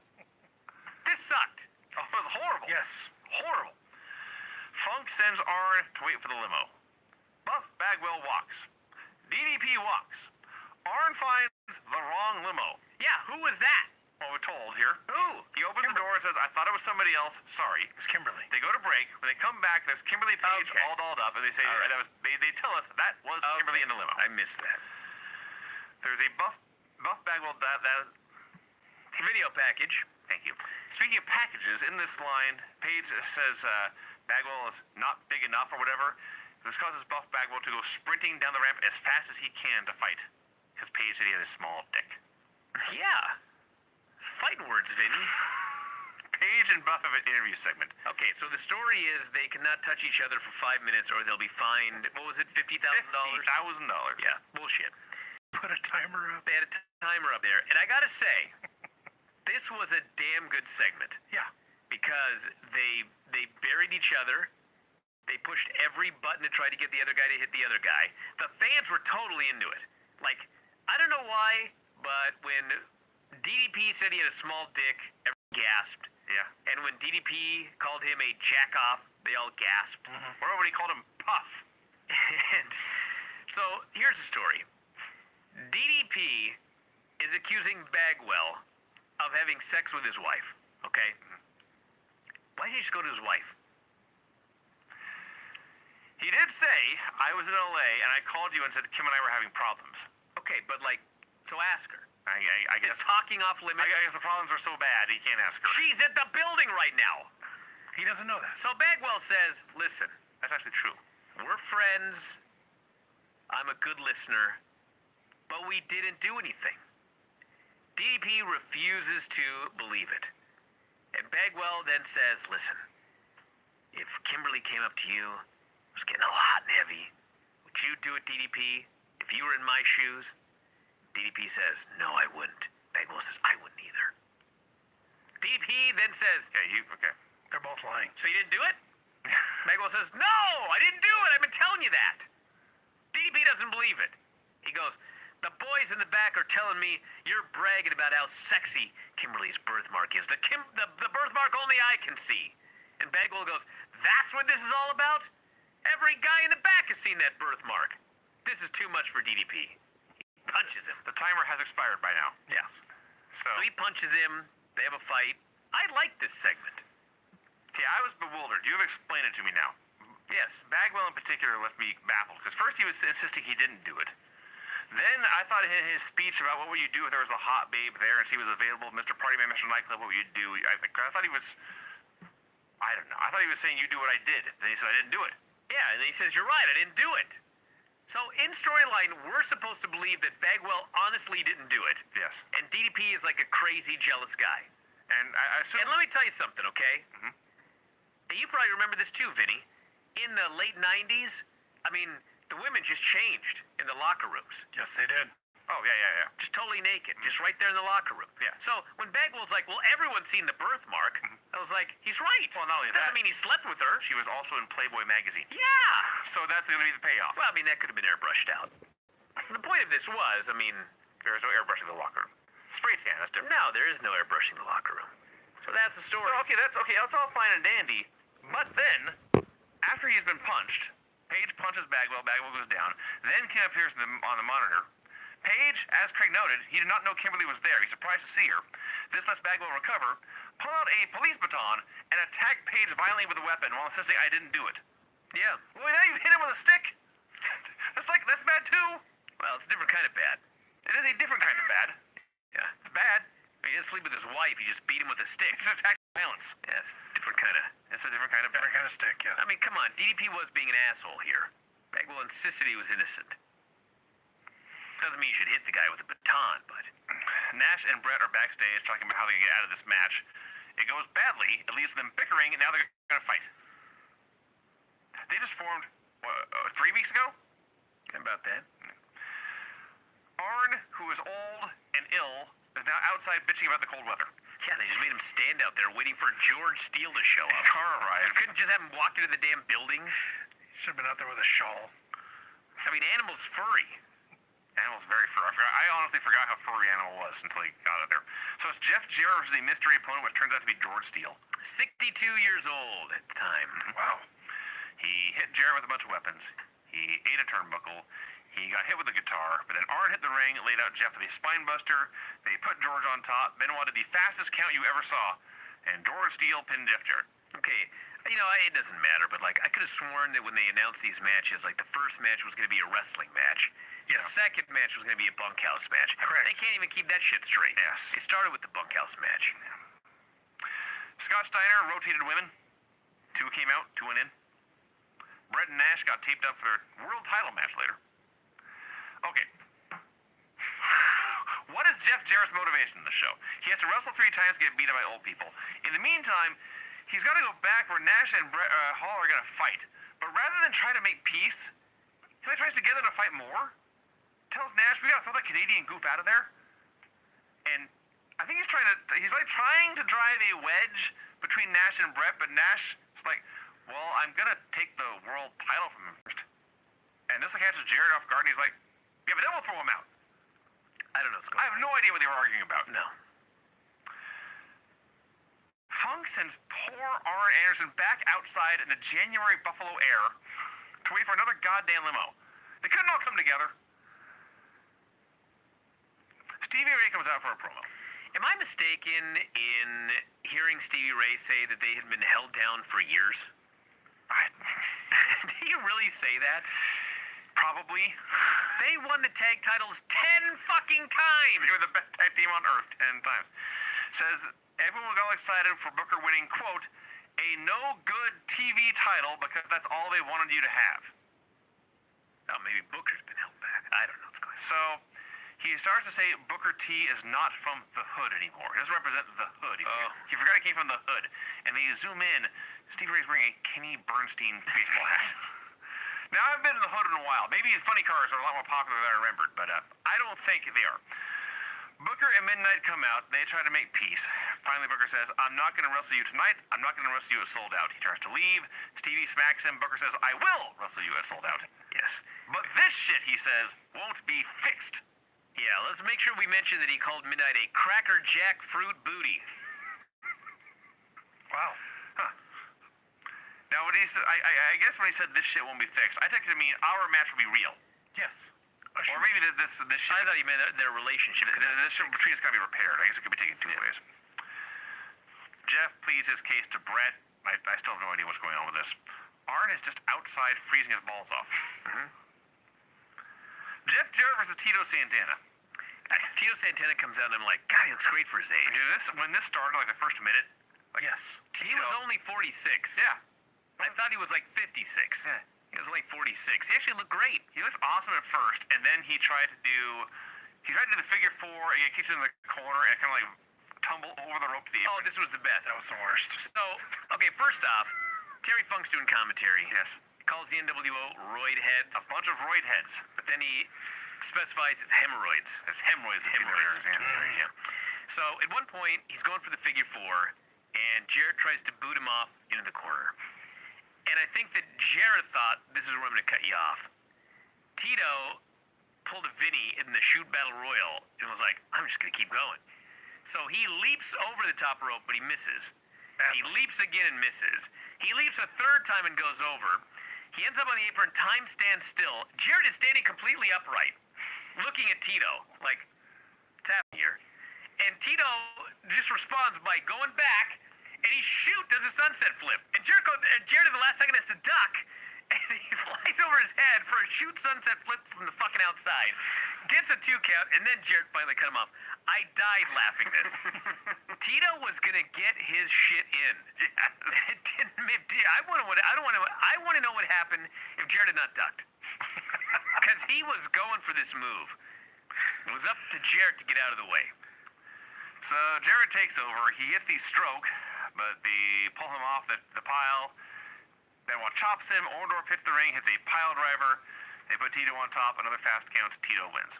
This sucked. Oh, it was horrible. Yes. Horrible. Funk sends Arn to wait for the limo. Buff Bagwell walks. DDP walks. Arn finds the wrong limo. Yeah, who was that? Well, we're told here. Who? He opens the door and says, I thought it was somebody else. Sorry. It was Kimberly. They go to break. When they come back, there's Kimberly Page Okay. all dolled up, and they say All right. they tell us that was Kimberly in the limo. I missed that. There's a Buff Bagwell Video package. Thank you. Speaking of packages, in this line, Page says Bagwell is not big enough or whatever. This causes Buff Bagwell to go sprinting down the ramp as fast as he can to fight, because Page said he had a small dick. Yeah. It's fighting words, Vinny. Page and Buff have an interview segment. Okay, so the story is they cannot touch each other for 5 minutes or they'll be fined, what was it, $50,000? $50,000. Yeah, bullshit. Put a timer up. They had a timer up there. And I gotta say, this was a damn good segment. Yeah. Because they buried each other. They pushed every button to try to get the other guy to hit the other guy. The fans were totally into it. Like, I don't know why, but when DDP said he had a small dick, everyone gasped. Yeah. And when DDP called him a jack-off, they all gasped. Or everybody called him Puff. And so, here's the story. DDP is accusing Bagwell of having sex with his wife, okay? Why didn't he just go to his wife? He did say, I was in LA and I called you and said Kim and I were having problems. Okay, but like, so ask her. I guess Is talking off I limits? guess the problems are so bad he can't ask her. She's at the building right now. He doesn't know that. So Bagwell says, listen, That's actually true. we're friends. I'm a good listener. But we didn't do anything. DDP refuses to believe it. And Bagwell then says, listen, if Kimberly came up to you, was getting all hot and heavy, would you do it, DDP? If you were in my shoes? DDP says, no, I wouldn't. Bagwell says, I wouldn't either. DDP then says, Okay. They're both lying. so you didn't do it? Bagwell says, no, I didn't do it. I've been telling you that. DDP doesn't believe it. He goes, the boys in the back are telling me you're bragging about how sexy Kimberly's birthmark is. The birthmark only I can see. And Bagwell goes, that's what this is all about? Every guy in the back has seen that birthmark. This is too much for DDP. He punches him. The timer has expired by now. Yes. So So he punches him. They have a fight. I like this segment. yeah, I was bewildered. You've explained it to me now. Yes. Bagwell in particular left me baffled, because first he was insisting he didn't do it. Then I thought in his speech about what would you do if there was a hot babe there and she was available, Mr. Party Man, Mr. Nightclub, what would you do? I thought he was, I don't know. I thought he was saying you do what I did. Then he said I didn't do it. Yeah, and then he says, you're right, I didn't do it. So in storyline, we're supposed to believe that Bagwell honestly didn't do it. Yes. And DDP is like a crazy, jealous guy. And I assume... And let me tell you something, okay? Mhm. And you probably remember this too, Vinny. In the late 90s, I mean, the women just changed in the locker rooms. Yes, they did. Oh, yeah. Just totally naked, just right there in the locker room. Yeah. So when Bagwell's like, well, everyone's seen the birthmark, I was like, he's right. Well, not only Doesn't that- mean he slept with her. She was also in Playboy magazine. Yeah. So that's going to be the payoff. Well, I mean, that could have been airbrushed out. The point of this was, I mean, There's no airbrushing in the locker room. Spray tan, that's different. no, there is no airbrushing in the locker room. So that's the story. So, that's all fine and dandy. But then, after he's been punched, Paige punches Bagwell goes down. Then Kim appears on the monitor. Paige, as Craig noted, he did not know Kimberly was there. He's surprised to see her. This lets Bagwell recover, pull out a police baton, and attack Paige violently with a weapon while insisting I didn't do it. Yeah. Well, now you hit him with a stick. That's bad too. Well, it's a different kind of bad. It is a different kind of bad. Yeah. It's bad. He didn't sleep with his wife. He just beat him with a stick. It's attack violence. Yeah, it's different kind of. It's a different kind of bad. Different kind of stick, yeah. I mean, come on. DDP was being an asshole here. Bagwell insisted he was innocent. Doesn't mean you should hit the guy with a baton, but... Nash and Brett are backstage talking about how they can get out of this match. It goes badly. It leads to them bickering, and now they're going to fight. They just formed, 3 weeks ago? About that. Arn, who is old and ill, is now outside bitching about the cold weather. Yeah, they just made him stand out there waiting for George Steele to show up. Car arrived. They couldn't just have him walk into the damn building. Should have been out there with a shawl. I mean, Animal's furry. Animal's very furry. I honestly forgot how furry Animal was until he got out there. So it's Jeff Jarrett versus the mystery opponent, which turns out to be George Steele. 62 years old at the time. Wow. He hit Jarrett with a bunch of weapons. He ate a turnbuckle. He got hit with a guitar, but then Arn hit the ring, laid out Jeff with a spine buster. They put George on top. Benoit did the fastest count you ever saw, and George Steele pinned Jeff Jarrett. Okay, you know, it doesn't matter, but like I could have sworn that when they announced these matches, like the first match was going to be a wrestling match. The second match was going to be a bunkhouse match. Correct. They can't even keep that shit straight. Yes. They started with the bunkhouse match. Scott Steiner rotated women. 2 came out, 2 went in. Brett and Nash got taped up for their world title match later. Okay. What is Jeff Jarrett's motivation in the show? He has to wrestle 3 times to get beat up by old people. In the meantime, he's got to go back where Nash and Hall are going to fight. But rather than try to make peace, he tries to get them to fight more. Tells Nash, we got to throw that Canadian goof out of there. And I think he's trying to drive a wedge between Nash and Brett, but Nash is like, well, I'm going to take the world title from him first. And this catches Jarrett off guard, and he's like, yeah, but then we'll throw him out. I don't know what's going I have no idea what they were arguing about. No. Funk sends poor Arn Anderson back outside in the January Buffalo air to wait for another goddamn limo. They couldn't all come together. Stevie Ray comes out for a promo. Am I mistaken in hearing Stevie Ray say that they had been held down for years? Did he really say that? Probably. They won the tag titles 10 fucking times! They were the best tag team on earth 10 times. Says everyone got excited for Booker winning, quote, a no-good TV title because that's all they wanted you to have. Oh, maybe Booker's been held back. I don't know what's going on. So he starts to say Booker T is not from the hood anymore. He doesn't represent the hood. He forgot he came from the hood. And they zoom in. Steve Ray's wearing a Kenny Bernstein baseball hat. Now, I haven't been in the hood in a while. Maybe funny cars are a lot more popular than I remembered, but I don't think they are. Booker and Midnight come out. They try to make peace. Finally, Booker says, I'm not going to wrestle you tonight. I'm not going to wrestle you at Sold Out. He tries to leave. Stevie smacks him. Booker says, I will wrestle you at Sold Out. Yes. But this shit, he says, won't be fixed. Yeah, let's make sure we mention that he called Midnight a Cracker Jack fruit booty. Wow. Huh. Now, when he said, I guess when he said this shit won't be fixed, I took it to mean our match will be real. Yes. Or maybe this shit. I thought he meant their relationship. This shit between us got to be repaired. I guess it could be taken 2 ways. Jeff pleads his case to Brett. I still have no idea what's going on with this. Arn is just outside freezing his balls off. Mm-hmm. Jeff Jarrett versus Tito Santana. Tito Santana comes out and I'm like, God, he looks great for his age. When this started, like the first minute, Yes. He was only 46. Yeah. I thought he was like 56. Yeah. He was only 46. He actually looked great. He looked awesome at first, and then he tried to do the figure 4, and he keeps it in the corner and kind of like tumble over the rope to the apron. Oh, this was the best. That was the worst. So, okay, first off, Terry Funk's doing commentary. Yes. Calls the NWO roid heads. A bunch of roid heads. But then he specifies it's hemorrhoids. It's hemorrhoids. Hemorrhoids. Yeah. So, at one point, he's going for the figure 4, and Jarrett tries to boot him off into the corner. And I think that Jarrett thought, this is where I'm going to cut you off. Tito pulled a Vinny in the shoot battle royal and was like, I'm just going to keep going. So he leaps over the top rope, but he misses. He leaps again and misses. He leaps a 3rd time and goes over. He ends up on the apron, time stands still. Jarrett is standing completely upright, looking at Tito, like, tap here. And Tito just responds by going back, and he does a sunset flip. And Jarrett at the last second has to duck, and he flies over his head for a shoot sunset flip from the fucking outside. Gets a 2 count, and then Jarrett finally cut him off. I died laughing this. Tito was gonna get his shit in. It didn't. I want to know what happened if Jarrett had not ducked, because he was going for this move. It was up to Jarrett to get out of the way. So Jarrett takes over. He hits the stroke, but they pull him off the pile. Benoit chops him. Orndorff hits the ring, hits a pile driver. They put Tito on top. Another fast count. Tito wins.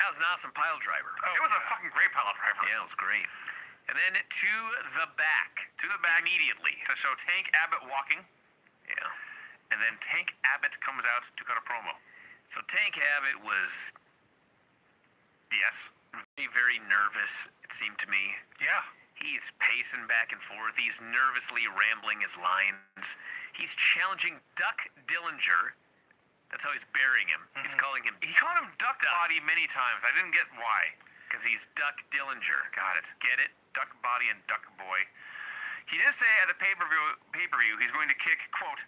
That was an awesome pile driver. It was a fucking great pile driver. Yeah, it was great. And then to the back. To the back. Immediately. To show Tank Abbott walking. Yeah. And then Tank Abbott comes out to cut a promo. So Tank Abbott was Yes. very, very nervous, it seemed to me. Yeah. He's pacing back and forth. He's nervously rambling his lines. He's challenging Duck Dillinger. That's how he's burying him. He's calling him... He called him Duck Body many times. I didn't get why. Because he's Duck Dillinger. Got it. Get it? Duck Body and Duck Boy. He did say at the pay-per-view he's going to kick, quote,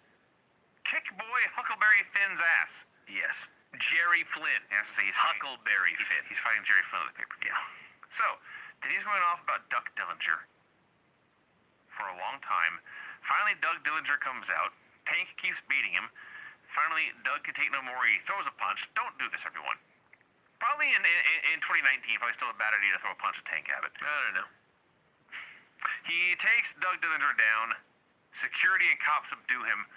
kick boy Huckleberry Finn's ass. Yes. Jerry Flynn. You have to say he's Huckleberry Finn. He's fighting Jerry Flynn at the pay-per-view. So, then he's going off about Duck Dillinger for a long time. Finally, Doug Dillinger comes out. Tank keeps beating him. Finally, Doug can take no more. He throws a punch. Don't do this, everyone. Probably in 2019, probably still a bad idea to throw a punch at Tank Abbott. I don't know. He takes Doug Dillinger down. Security and cops subdue him.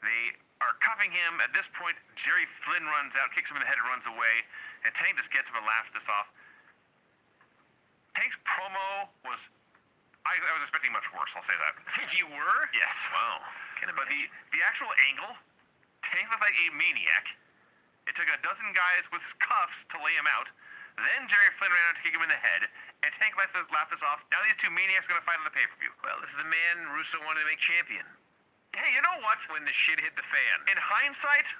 They are cuffing him. At this point, Jerry Flynn runs out, kicks him in the head, and runs away. And Tank just gets him and laughs this off. Tank's promo was... I was expecting much worse, I'll say that. You were? Yes. Wow. But the actual angle, Tank looked like a maniac. It took a dozen guys with cuffs to lay him out. Then Jerry Flynn ran out to kick him in the head, and Tank laughed this off. Now these two maniacs are going to fight on the pay-per-view. Well, this is the man Russo wanted to make champion. Hey, you know what? When the shit hit the fan. In hindsight,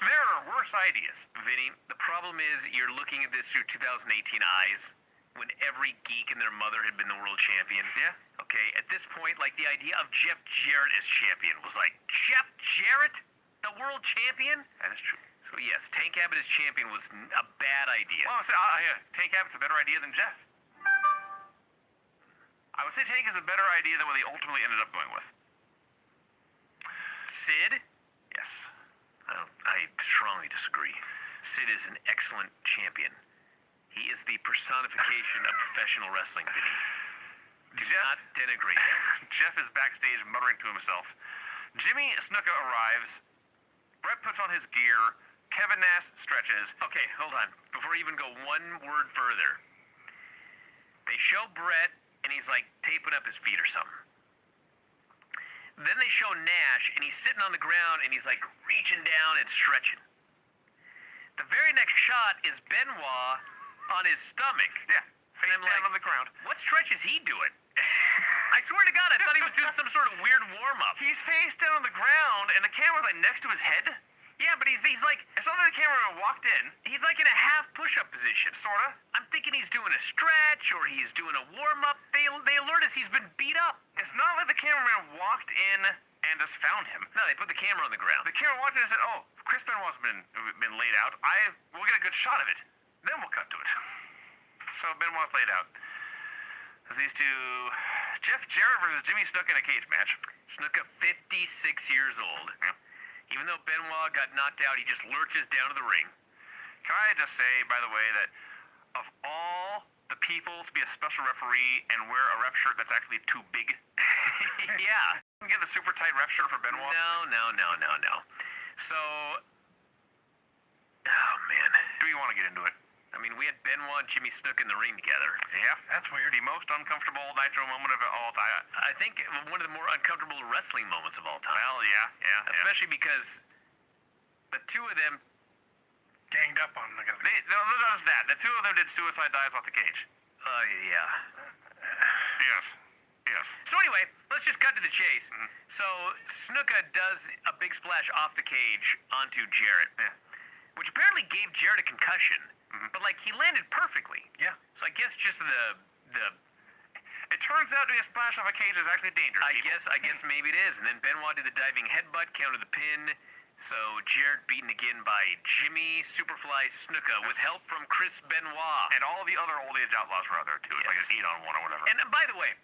there are worse ideas. Vinny, the problem is you're looking at this through 2018 eyes, when every geek and their mother had been the world champion. Yeah. Okay, at this point, like, the idea of Jeff Jarrett as champion was like, Jeff Jarrett? The world champion? That is true. So yes, Tank Abbott as champion was a bad idea. Well, I would say Tank Abbott's a better idea than Jeff. I would say Tank is a better idea than what they ultimately ended up going with. Sid? Yes. I strongly disagree. Sid is an excellent champion. He is the personification of professional wrestling, Vinny. Do not denigrate him. Jeff is backstage muttering to himself. Jimmy Snuka arrives. Brett puts on his gear. Kevin Nash stretches. Okay, hold on. Before we even go one word further. They show Brett, and he's like taping up his feet or something. Then they show Nash, and he's sitting on the ground, and he's like reaching down and stretching. The very next shot is Benoit on his stomach. Yeah, face I'm down like, on the ground. What stretch is he doing? I swear to God, I thought he was doing some sort of weird warm-up. He's face down on the ground, and the camera's like next to his head. Yeah, but he's like... It's not like the cameraman walked in. He's like in a half push-up position. Sorta. I'm thinking he's doing a stretch, or he's doing a warm-up. They alert us he's been beat up. It's not like the cameraman walked in and just found him. No, they put the camera on the ground. The camera walked in and said, "Oh, Chris Benoit's been laid out. We'll get a good shot of it. Then we'll cut to it." So Benoit's laid out. There's these two, Jeff Jarrett versus Jimmy Snuka in a cage match. Snuka, 56 years old. Yeah. Even though Benoit got knocked out, he just lurches down to the ring. Can I just say, by the way, that of all the people to be a special referee and wear a ref shirt that's actually too big, Yeah. get the super tight ref shirt for Benoit. No. So, oh man. Do you want to get into it? I mean, we had Benoit and Jimmy Snuka in the ring together. Yeah, that's weird. The most uncomfortable Nitro moment of all time. I think one of the more uncomfortable wrestling moments of all time. Well, yeah. Especially because the two of them... Ganged up on him together. No, not just that. The two of them did suicide dives off the cage. Yeah. Yes. So anyway, let's just cut to the chase. So Snuka does a big splash off the cage onto Jarrett, which apparently gave Jarrett a concussion, but like he landed perfectly. Yeah. So I guess just the It turns out doing a splash off a cage is actually dangerous. I guess maybe it is. And then Benoit did the diving headbutt, countered the pin. So Jarrett beaten again by Jimmy Superfly Snuka with help from Chris Benoit. And all the other old age outlaws were out there too. It's like an 8-on-1 or whatever. And by the way,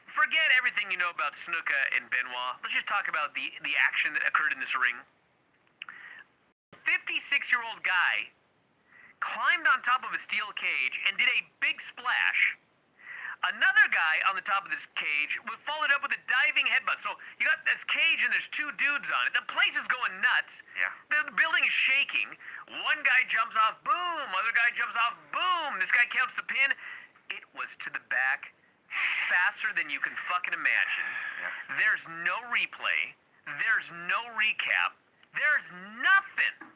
forget everything you know about Snuka and Benoit. Let's just talk about the action that occurred in this ring. 56-year-old guy climbed on top of a steel cage and did a big splash. Another guy on the top of this cage was followed up with a diving headbutt. So you got this cage and there's two dudes on it. The place is going nuts. Yeah. The building is shaking. One guy jumps off, boom. Other guy jumps off, boom. This guy counts the pin. It was to the back faster than you can fucking imagine. Yeah. There's no replay. There's no recap. There's nothing.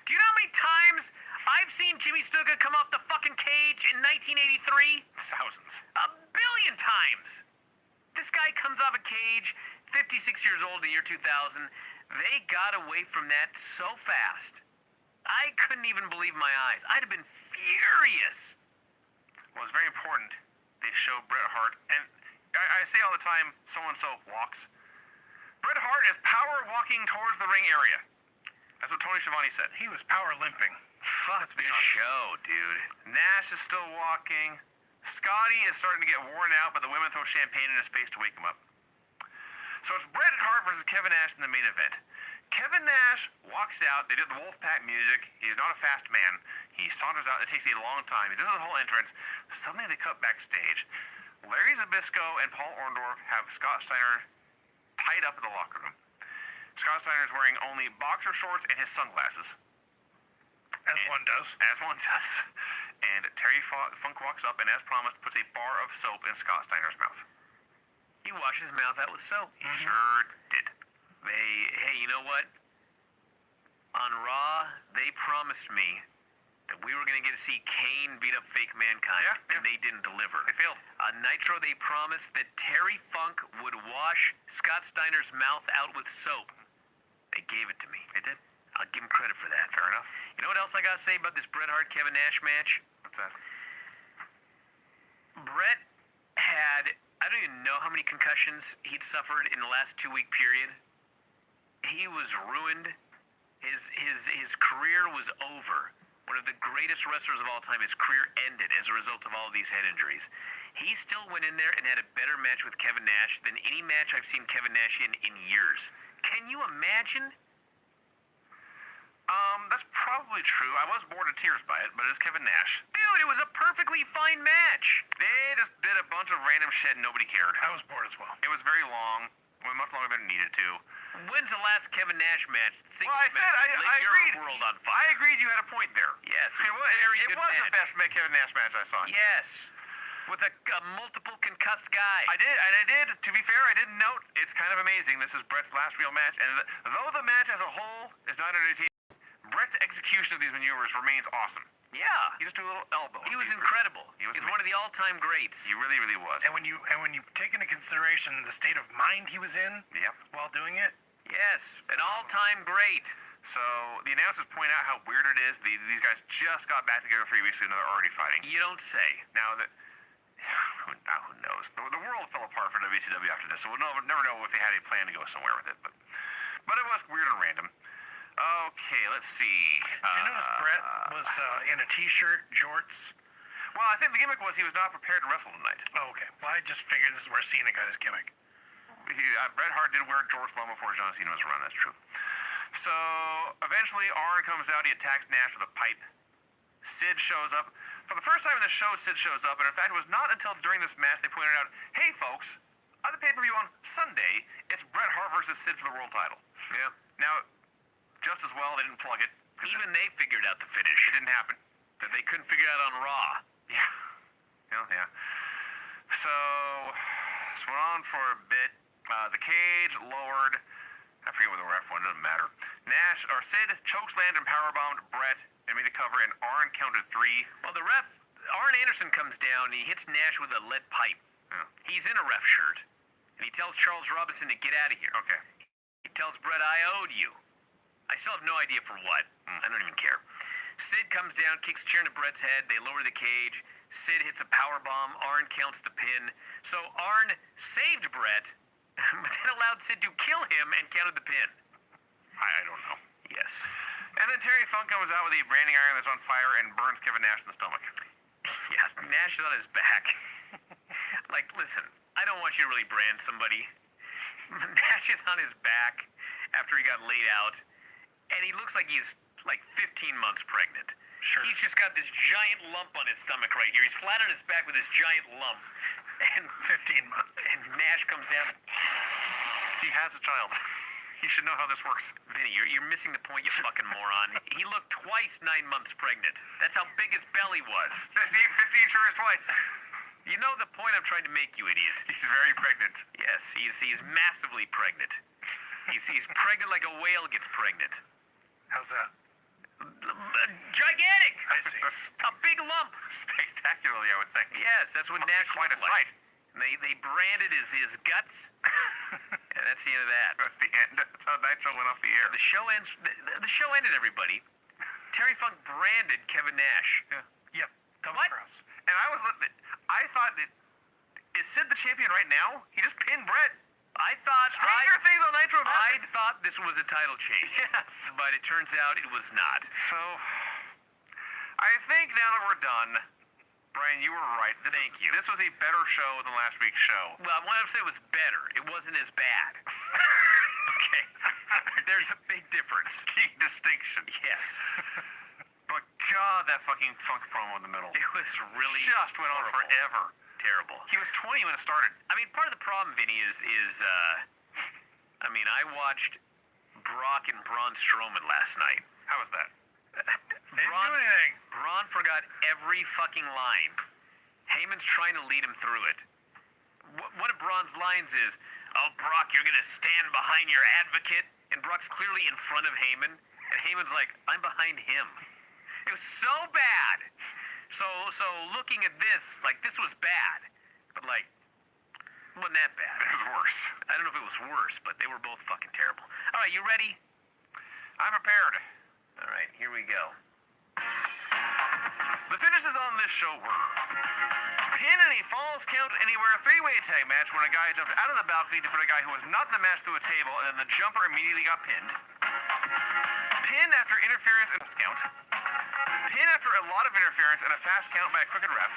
Do you know how many times I've seen Jimmy Snuka come off the fucking cage in 1983? Thousands. A billion times. This guy comes off a cage, 56 years old in the year 2000. They got away from that so fast. I couldn't even believe my eyes. I'd have been furious. Well, it's very important they show Bret Hart, and I say all the time, so-and-so walks. Bret Hart is power walking towards the ring area. That's what Tony Schiavone said. He was power limping. Fuck this show, dude. Nash is still walking. Scotty is starting to get worn out, but the women throw champagne in his face to wake him up. So it's Bret Hart versus Kevin Nash in the main event. Kevin Nash walks out. They did the Wolfpack music. He's not a fast man. He saunters out. It takes a long time. He does his whole entrance. Suddenly they cut backstage. Larry Zbyszko and Paul Orndorff have Scott Steiner tied up in the locker room. Scott Steiner is wearing only boxer shorts and his sunglasses. As one does. As one does. And Terry Funk walks up and, as promised, puts a bar of soap in Scott Steiner's mouth. He washed his mouth out with soap. He sure did. Hey, you know what? On Raw, they promised me that we were going to get to see Kane beat up fake Mankind, and they didn't deliver. They failed. On Nitro, they promised that Terry Funk would wash Scott Steiner's mouth out with soap. They gave it to me. They did. I'll give him credit for that. Fair enough. You know what else I got to say about this Bret Hart-Kevin Nash match? What's that? Bret had, I don't even know how many concussions he'd suffered in the last 2-week period. He was ruined. His career was over. One of the greatest wrestlers of all time, his career ended as a result of all of these head injuries. He still went in there and had a better match with Kevin Nash than any match I've seen Kevin Nash in years. Can you imagine? That's probably true. I was bored to tears by it, but it's Kevin Nash. Dude, it was a perfectly fine match. They just did a bunch of random shit and nobody cared. I was bored as well. It was very long. Much longer than it needed to. When's the last Kevin Nash match? Well, I said, I your agreed. World on fire. I agreed you had a point there. Yes, It was, it was the best Kevin Nash match I saw. Yes, with a multiple concussed guy. I did. To be fair, I did note it's kind of amazing. This is Bret's last real match, and though the match as a whole is not entertaining, Bret's execution of these maneuvers remains awesome. Yeah, He just do a little elbow. he was incredible. He was He's one of the all-time greats. He really, really was. And when you take into consideration the state of mind he was in Yep. while doing it, Yes, an all-time great. So the announcers point out how weird it is. These guys just got back together 3 weeks ago, and they're already fighting. You don't say. Now who knows? The world fell apart for WCW after this, so we'll never know if they had a plan to go somewhere with it. But it was weird and random. Okay, let's see. did you notice Bret was in a t-shirt, jorts? Well, I think the gimmick was he was not prepared to wrestle tonight. Oh, okay. Well, I just figured this is where Cena got his gimmick. Bret Hart did wear George long before John Cena was around, that's true. So, eventually, Arn comes out, he attacks Nash with a pipe. Sid shows up. For the first time in the show, Sid shows up, and in fact, it was not until during this match they pointed out, hey, folks, on the pay-per-view on Sunday, it's Bret Hart versus Sid for the world title. Yeah. Now, just as well, they didn't plug it. Even they figured out the finish. It didn't happen. That they couldn't figure out on Raw. Yeah. Yeah. So, this went on for a bit. The cage lowered. I forget what the ref won. It doesn't matter. Sid chokeslammed and powerbombed Bret and made a cover, and Arn counted 3. Well, the ref, Arn Anderson comes down and he hits Nash with a lead pipe. Yeah. He's in a ref shirt. And he tells Charles Robinson to get out of here. Okay. He tells Bret, I owed you. I still have no idea for what. I don't even care. Sid comes down, kicks a chair into Bret's head. They lower the cage. Sid hits a power bomb. Arn counts the pin. So Arn saved Bret, but then allowed Sid to kill him and counted the pin. I don't know. Yes. And then Terry Funk comes out with a branding iron that's on fire and burns Kevin Nash in the stomach. Yeah, Nash is on his back. Like, listen, I don't want you to really brand somebody. Nash is on his back after he got laid out, and he looks like he's like 15 months pregnant. Sure. He's just got this giant lump on his stomach right here. He's flat on his back with this giant lump. And 15 months. And Nash comes down. He has a child. He should know how this works. Vinny, you're missing the point, you fucking moron. He looked twice 9 months pregnant. That's how big his belly was. 15 sure is twice. You know the point I'm trying to make, you idiot. He's very pregnant. Yes, he's massively pregnant. He's pregnant like a whale gets pregnant. How's that? Gigantic! I see. A big lump. Spectacularly, I would think. Yes, that's what Must be Nash quite a looked like. sight. And they branded his guts. And that's the end of that. That's the end. That's how Nitro went off the air. The show ends. The show ended, everybody. Terry Funk branded Kevin Nash. Yeah. Yep. Double What? cross. And I thought that, is Sid the champion right now? He just pinned Brett. I thought Stranger things on Nitro have I happened. thought this was a title change. Yes. But it turns out it was not. So, I think now that we're done, Brian, you were right. Thank you. This was a better show than last week's show. Well, I want to say it was better. It wasn't as bad. Okay. There's a big difference. Key distinction. Yes. But God, that fucking Funk promo in the middle. It was really Just went on horrible. forever. Terrible. He was 20 when it started. I mean, part of the problem, Vinny, is I mean, I watched Brock and Braun Strowman last night. How was that? Didn't do anything. Braun forgot every fucking line. Heyman's trying to lead him through it. One of Braun's lines is, "Oh, Brock, you're gonna stand behind your advocate," and Brock's clearly in front of Heyman, and Heyman's like, "I'm behind him." It was so bad. So looking at this, like, this was bad, but like, it wasn't that bad. It was worse. I don't know if it was worse, but they were both fucking terrible. All right, you ready? I'm prepared. All right, here we go. The finishes on this show were pin and a falls count anywhere, three-way tag match when a guy jumped out of the balcony to put a guy who was not in the match through a table, and then the jumper immediately got pinned. Pin after interference and count. Pin after a lot of interference and a fast count by a crooked ref.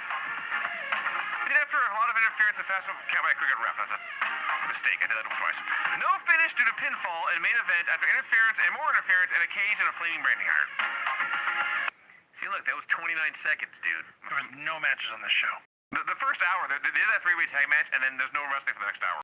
Pin after a lot of interference and fast count by a crooked ref. That's a mistake. I did that twice. No finish due to pinfall in main event after interference and more interference and a cage and a flaming branding iron. See, look, that was 29 seconds, dude. There was no matches on this show. The first hour, they did that three-way tag match, and then there's no wrestling for the next hour.